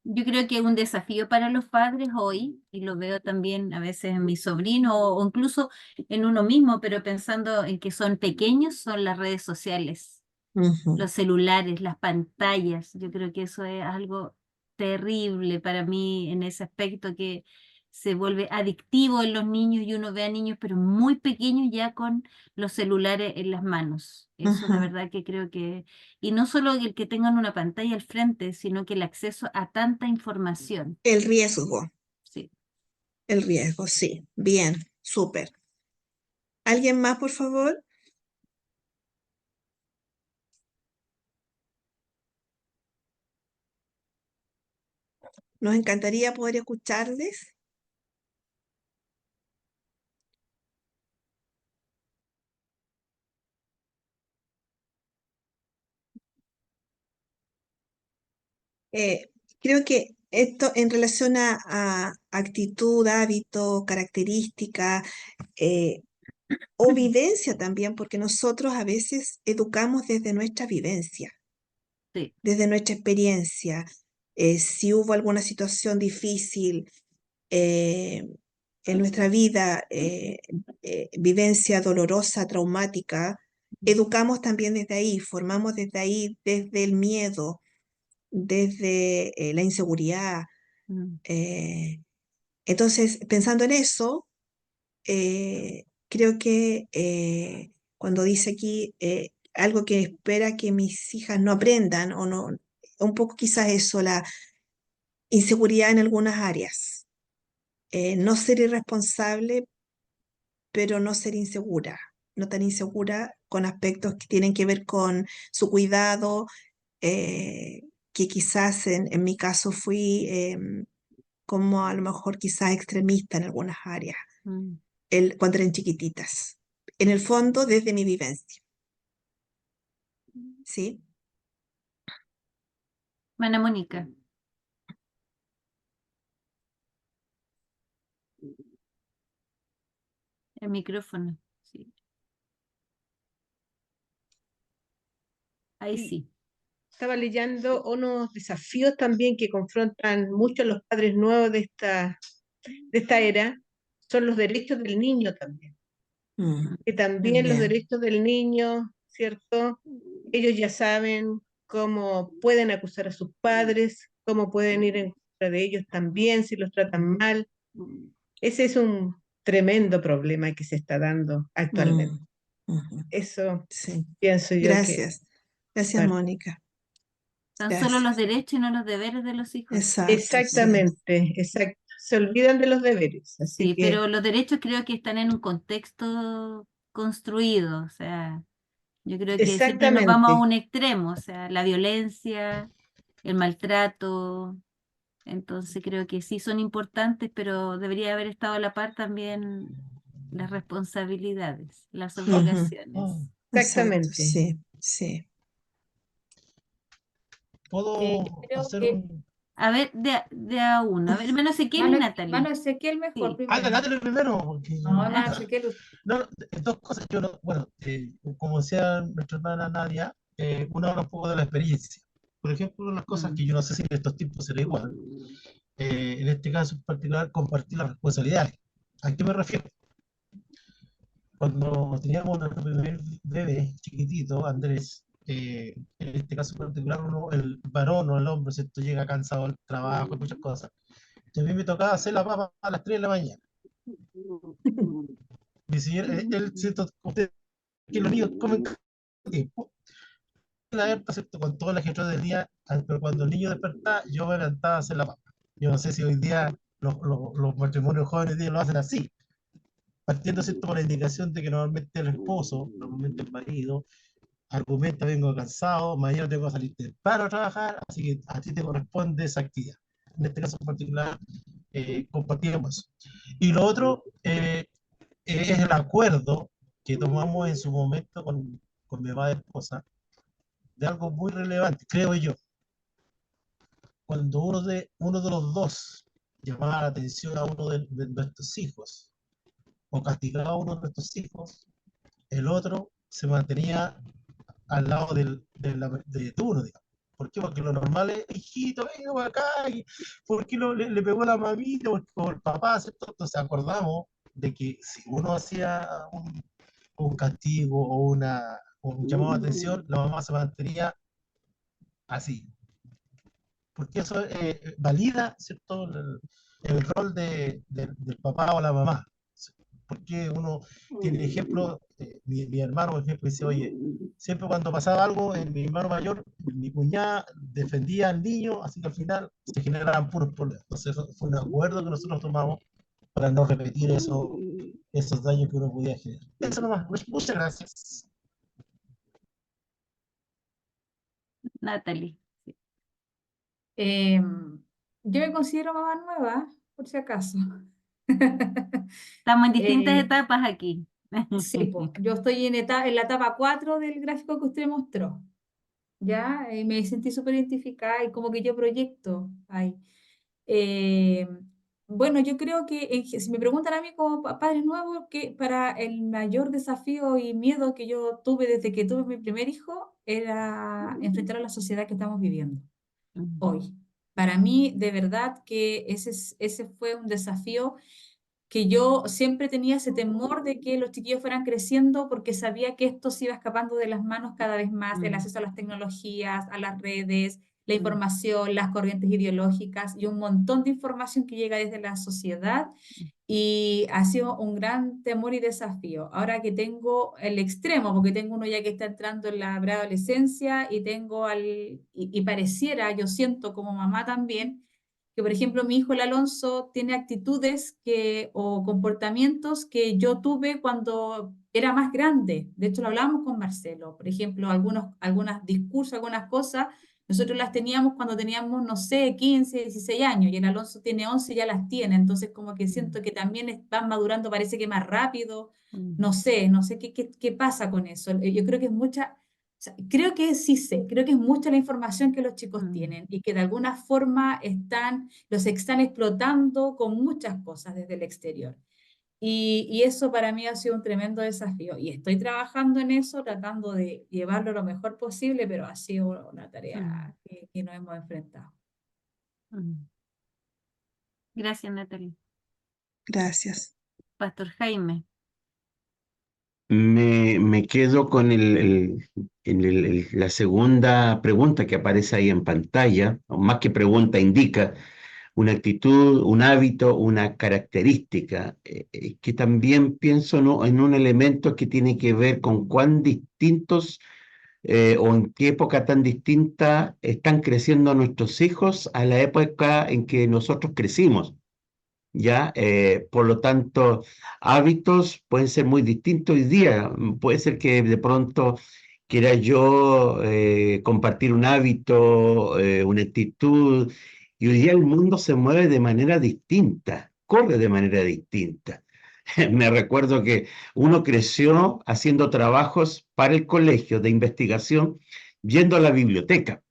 Yo creo que es un desafío para los padres hoy, y lo veo también a veces en mi sobrino o incluso en uno mismo, pero pensando en que son pequeños, son las redes sociales, Ujú. los celulares, las pantallas. Yo creo que eso es algo terrible para mí en ese aspecto que se vuelve adictivo en los niños y uno ve a niños pero muy pequeños ya con los celulares en las manos. Eso de Ujú. verdad que creo que, y no solo el que tengan una pantalla al frente, sino que el acceso a tanta información. El riesgo, Sí. sí. Bien, súper. ¿Alguien más, por favor? Nos encantaría poder escucharles. Eh, Creo que esto en relación a actitud, hábito, característica o vivencia también, porque nosotros a veces educamos desde nuestra vivencia, Sí. desde nuestra experiencia. Si hubo alguna situación difícil eh, en nuestra vida, vivencia dolorosa, traumática, educamos también desde ahí, formamos desde ahí, desde el miedo, desde la inseguridad. Mm. Entonces, pensando en eso, creo que cuando dice aquí algo que espera que mis hijas no aprendan o no, un poco quizás eso, la inseguridad en algunas áreas. No ser irresponsable, pero no ser insegura, no tan insegura con aspectos que tienen que ver con su cuidado, eh, que quizás en mi caso fui como a lo mejor quizás extremista en algunas áreas, Mm. cuando eran chiquititas. En el fondo, desde mi vivencia, ¿sí? Mana Mónica, el micrófono. Sí. Ahí Sí, sí. estaba leyendo unos desafíos también que confrontan mucho a los padres nuevos de esta era, son los derechos del niño también. Mm, que también los bien. derechos del niño, ¿cierto? Ellos ya saben cómo pueden acusar a sus padres, cómo pueden ir en contra de ellos también si los tratan mal. Ese es un tremendo problema que se está dando actualmente. Ujú. Eso Sí. pienso yo que Gracias. Gracias, parte. Mónica. Tan solo los Gracias. derechos y no los deberes de los hijos. Exacto, sí. Exactamente, exacto. Se olvidan de los deberes, así Sí, que pero los derechos creo que están en un contexto construido, o sea, yo creo que siempre nos vamos a exactamente. un extremo, o sea, la violencia, el maltrato, entonces creo que sí son importantes, pero debería haber estado a la par también las responsabilidades, las Ujú. obligaciones. Exacto, Exactamente. sí, sí. ¿Puedo Creo hacer que un... A ver, de a uno, a ver, hermano Ezequiel y Mano Natalie. Ezequiel mejor Sí. primero. Natalie primero, porque No, yo... hermano Ezequiel, No, dos cosas. Yo bueno, como decía nuestra hermana Nadia, uno habla un poco de la experiencia. Por ejemplo, una de las cosas que yo no sé si en estos tiempos será igual, en este caso en particular, compartir las responsabilidades. ¿A qué me refiero? Cuando teníamos nuestro primer bebé chiquitito, Andrés, en este caso en particular, uno, el varón o el hombre, ¿cierto? Llega cansado del trabajo y muchas cosas. Y a mí me tocaba hacer la papa a las 3 de la mañana. Mi señor, él, ¿cierto? Usted, que los niños comen tiempo, la alerta, ¿cierto? Con todo el ajetreo del día, pero cuando el niño despertaba, yo me levantaba a hacer la papa. Yo no sé si hoy día los matrimonios jóvenes hoy día lo hacen así, partiendo, ¿cierto? Por la indicación de que normalmente el esposo, normalmente el marido, argumenta, vengo cansado, mañana tengo que salir temprano a trabajar, así que a ti te corresponde esa actividad. En este caso en particular, compartíamos eso. Y lo otro es el acuerdo que tomamos en su momento con mi madre esposa, de algo muy relevante, creo yo. Cuando uno de los dos llamaba la atención a uno de nuestros hijos o castigaba a uno de nuestros hijos, el otro se mantenía al lado de uno, digamos. ¿Por qué? Porque lo normal es, hijito, venga para acá, y ¿por qué le pegó la mamita o el papá? ¿Cierto? Entonces acordamos de que si uno hacía un castigo o un llamado de atención, la mamá se mantenía así, porque eso valida, ¿cierto? El rol del papá o la mamá. Porque uno tiene ejemplo, mi hermano, por ejemplo, dice, oye, siempre cuando pasaba algo, mi hermano mayor, mi cuñada defendía al niño, así que al final se generaban puros problemas. Entonces fue un acuerdo que nosotros tomamos para no repetir esos daños que uno podía generar. Eso nomás, muchas gracias. Natalie. yo me considero mamá nueva, por si acaso. Estamos en distintas Eh, etapas aquí. sí, pues, yo estoy en la etapa 4 del gráfico que usted mostró. Ya, me sentí súper identificada y como que yo proyecto ahí. Eh, bueno, yo creo que si me preguntan a mí como padres nuevos, que para el mayor desafío y miedo que yo tuve desde que tuve mi primer hijo era enfrentar a la sociedad que estamos viviendo hoy. Para mí, de verdad que ese fue un desafío que yo siempre tenía ese temor de que los chiquillos fueran creciendo porque sabía que esto se iba escapando de las manos cada vez más, el acceso a las tecnologías, a las redes, la información, las corrientes ideológicas y un montón de información que llega desde la sociedad y ha sido un gran temor y desafío. Ahora que tengo el extremo, porque tengo uno ya que está entrando en la preadolescencia y y pareciera, yo siento como mamá también, que por ejemplo mi hijo el Alonso tiene actitudes o comportamientos que yo tuve cuando era más grande. De hecho, lo hablábamos con Marcelo. Por ejemplo, algunos discursos, algunas cosas, nosotros las teníamos cuando teníamos, no sé, 15, 16 años, y el Alonso tiene 11 y ya las tiene. Entonces, como que siento que también van madurando, parece que más rápido. No sé qué pasa con eso. Yo creo que es mucha, o sea, creo que sí sé, creo que es mucha la información que los chicos tienen y que de alguna forma los están explotando con muchas cosas desde el exterior. Y eso para mí ha sido un tremendo desafío. Y estoy trabajando en eso, tratando de llevarlo lo mejor posible, pero ha sido una tarea que nos hemos enfrentado. Gracias, Natalie. Gracias. Pastor Jaime. Me quedo con la segunda pregunta que aparece ahí en pantalla, o más que pregunta, indica una actitud, un hábito, una característica, que también pienso, ¿no?, en un elemento que tiene que ver con cuán distintos o en qué época tan distinta están creciendo nuestros hijos a la época en que nosotros crecimos. ¿Ya? Por lo tanto, hábitos pueden ser muy distintos hoy día. Puede ser que de pronto quiera yo compartir un hábito, una actitud, y hoy día el mundo se mueve de manera distinta, corre de manera distinta. Me recuerdo que uno creció haciendo trabajos para el colegio de investigación, yendo a la biblioteca,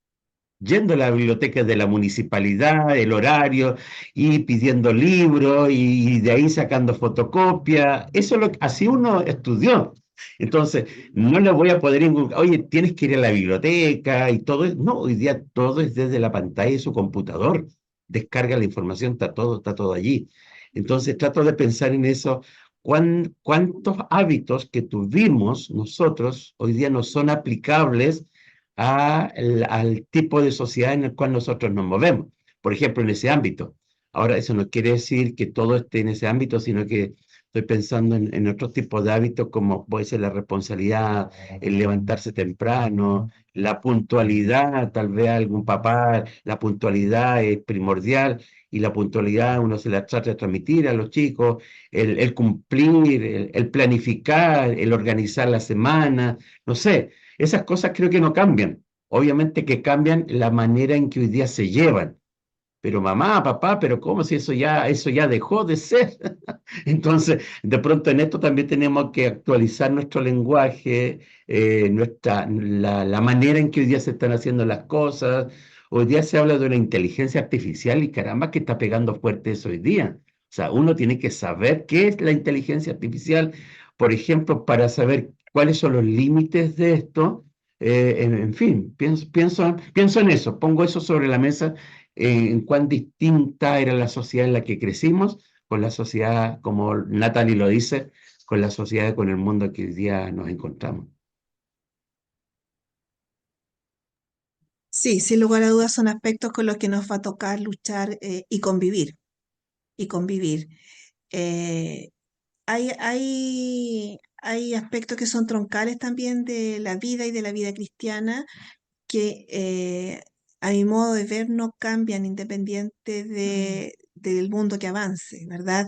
yendo a la biblioteca de la municipalidad, el horario, y pidiendo libros, y de ahí sacando fotocopias. Eso es así uno estudió. Entonces, no le voy a poder inculcar, oye, tienes que ir a la biblioteca y todo. No, hoy día todo es desde la pantalla de su computador. Descarga la información, está todo allí. Entonces, trato de pensar en eso. ¿Cuántos hábitos que tuvimos nosotros hoy día no son aplicables al tipo de sociedad en el cual nosotros nos movemos? Por ejemplo, en ese ámbito. Ahora, eso no quiere decir que todo esté en ese ámbito, sino que estoy pensando en otros tipos de hábitos, como puede ser la responsabilidad, el levantarse temprano, la puntualidad. Tal vez a algún papá la puntualidad es primordial, y la puntualidad uno se la trata de transmitir a los chicos, el cumplir, el planificar, el organizar la semana, no sé. Esas cosas creo que no cambian. Obviamente que cambian la manera en que hoy día se llevan. Pero mamá, papá, pero ¿cómo si eso ya dejó de ser? Entonces, de pronto en esto también tenemos que actualizar nuestro lenguaje, la manera en que hoy día se están haciendo las cosas. Hoy día se habla de una inteligencia artificial, y caramba, que está pegando fuerte eso hoy día. O sea, uno tiene que saber qué es la inteligencia artificial, por ejemplo, para saber cuáles son los límites de esto. En fin, pienso en eso, pongo eso sobre la mesa, en cuán distinta era la sociedad en la que crecimos con la sociedad, como Natalie lo dice, con la sociedad, con el mundo que hoy día nos encontramos. Sí, sin lugar a dudas son aspectos con los que nos va a tocar luchar y convivir, y convivir. Eh, hay aspectos que son troncales también de la vida y de la vida cristiana que a mi modo de ver no cambian independiente del mundo que avance, ¿verdad?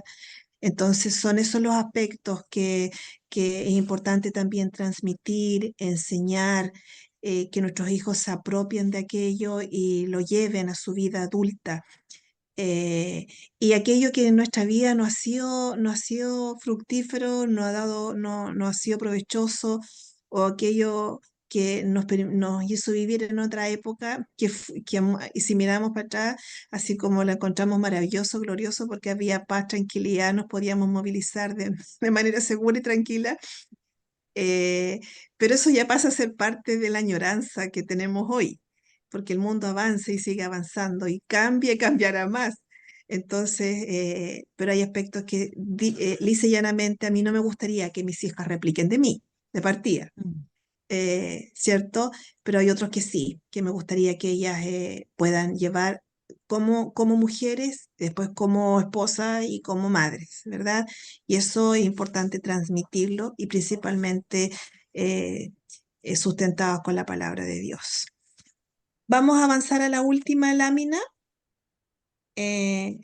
Entonces son esos los aspectos que es importante también transmitir, enseñar, que nuestros hijos se apropien de aquello y lo lleven a su vida adulta. Y aquello que en nuestra vida no ha sido fructífero, no ha sido provechoso, o aquello que nos hizo vivir en otra época, y si miramos para atrás, así como lo encontramos maravilloso, glorioso, porque había paz, tranquilidad, nos podíamos movilizar de manera segura y tranquila. eh, pero eso ya pasa a ser parte de la añoranza que tenemos hoy, porque el mundo avanza y sigue avanzando y cambia y cambiará más. Entonces, pero hay aspectos que lisa y llanamente a mí no me gustaría que mis hijas repliquen de mí, de partida, ¿cierto? Pero hay otros que sí, que me gustaría que ellas puedan llevar como mujeres, después como esposas y como madres, ¿verdad? Y eso es importante transmitirlo, y principalmente eh, sustentados con la palabra de Dios. Vamos a avanzar a la última lámina. Y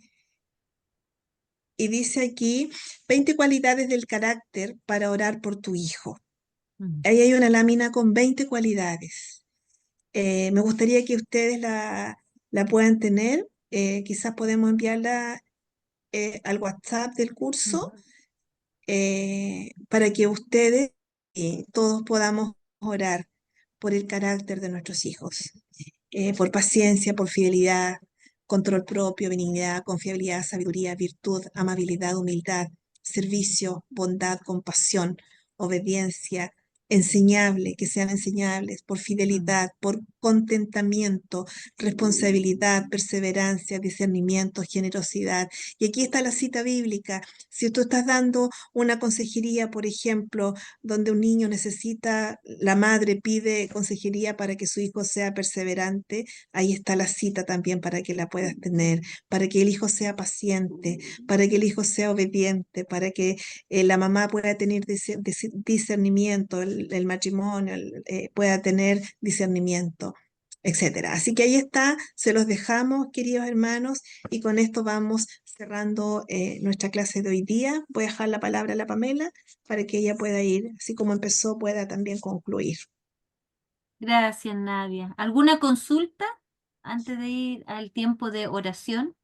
dice aquí 20 cualidades del carácter para orar por tu hijo. Ahí hay una lámina con 20 cualidades. Me gustaría que ustedes la puedan tener. Quizás podemos enviarla al WhatsApp del curso, para que ustedes y todos podamos orar por el carácter de nuestros hijos, por paciencia, por fidelidad, control propio, benignidad, confiabilidad, sabiduría, virtud, amabilidad, humildad, servicio, bondad, compasión, obediencia, que sean enseñables, por fidelidad, por contentamiento, responsabilidad, perseverancia, discernimiento, generosidad. Y aquí está la cita bíblica. Si tú estás dando una consejería, por ejemplo, donde un niño necesita, la madre pide consejería para que su hijo sea perseverante, ahí está la cita también para que la puedas tener, para que el hijo sea paciente, para que el hijo sea obediente, para que la mamá pueda tener discernimiento, el matrimonio pueda tener discernimiento, etcétera. Así que ahí está, se los dejamos, queridos hermanos, y con esto vamos cerrando nuestra clase de hoy día. Voy a dejar la palabra a la Pamela para que ella pueda ir, así como empezó, pueda también concluir. Gracias, Nadia. ¿Alguna consulta antes de ir al tiempo de oración?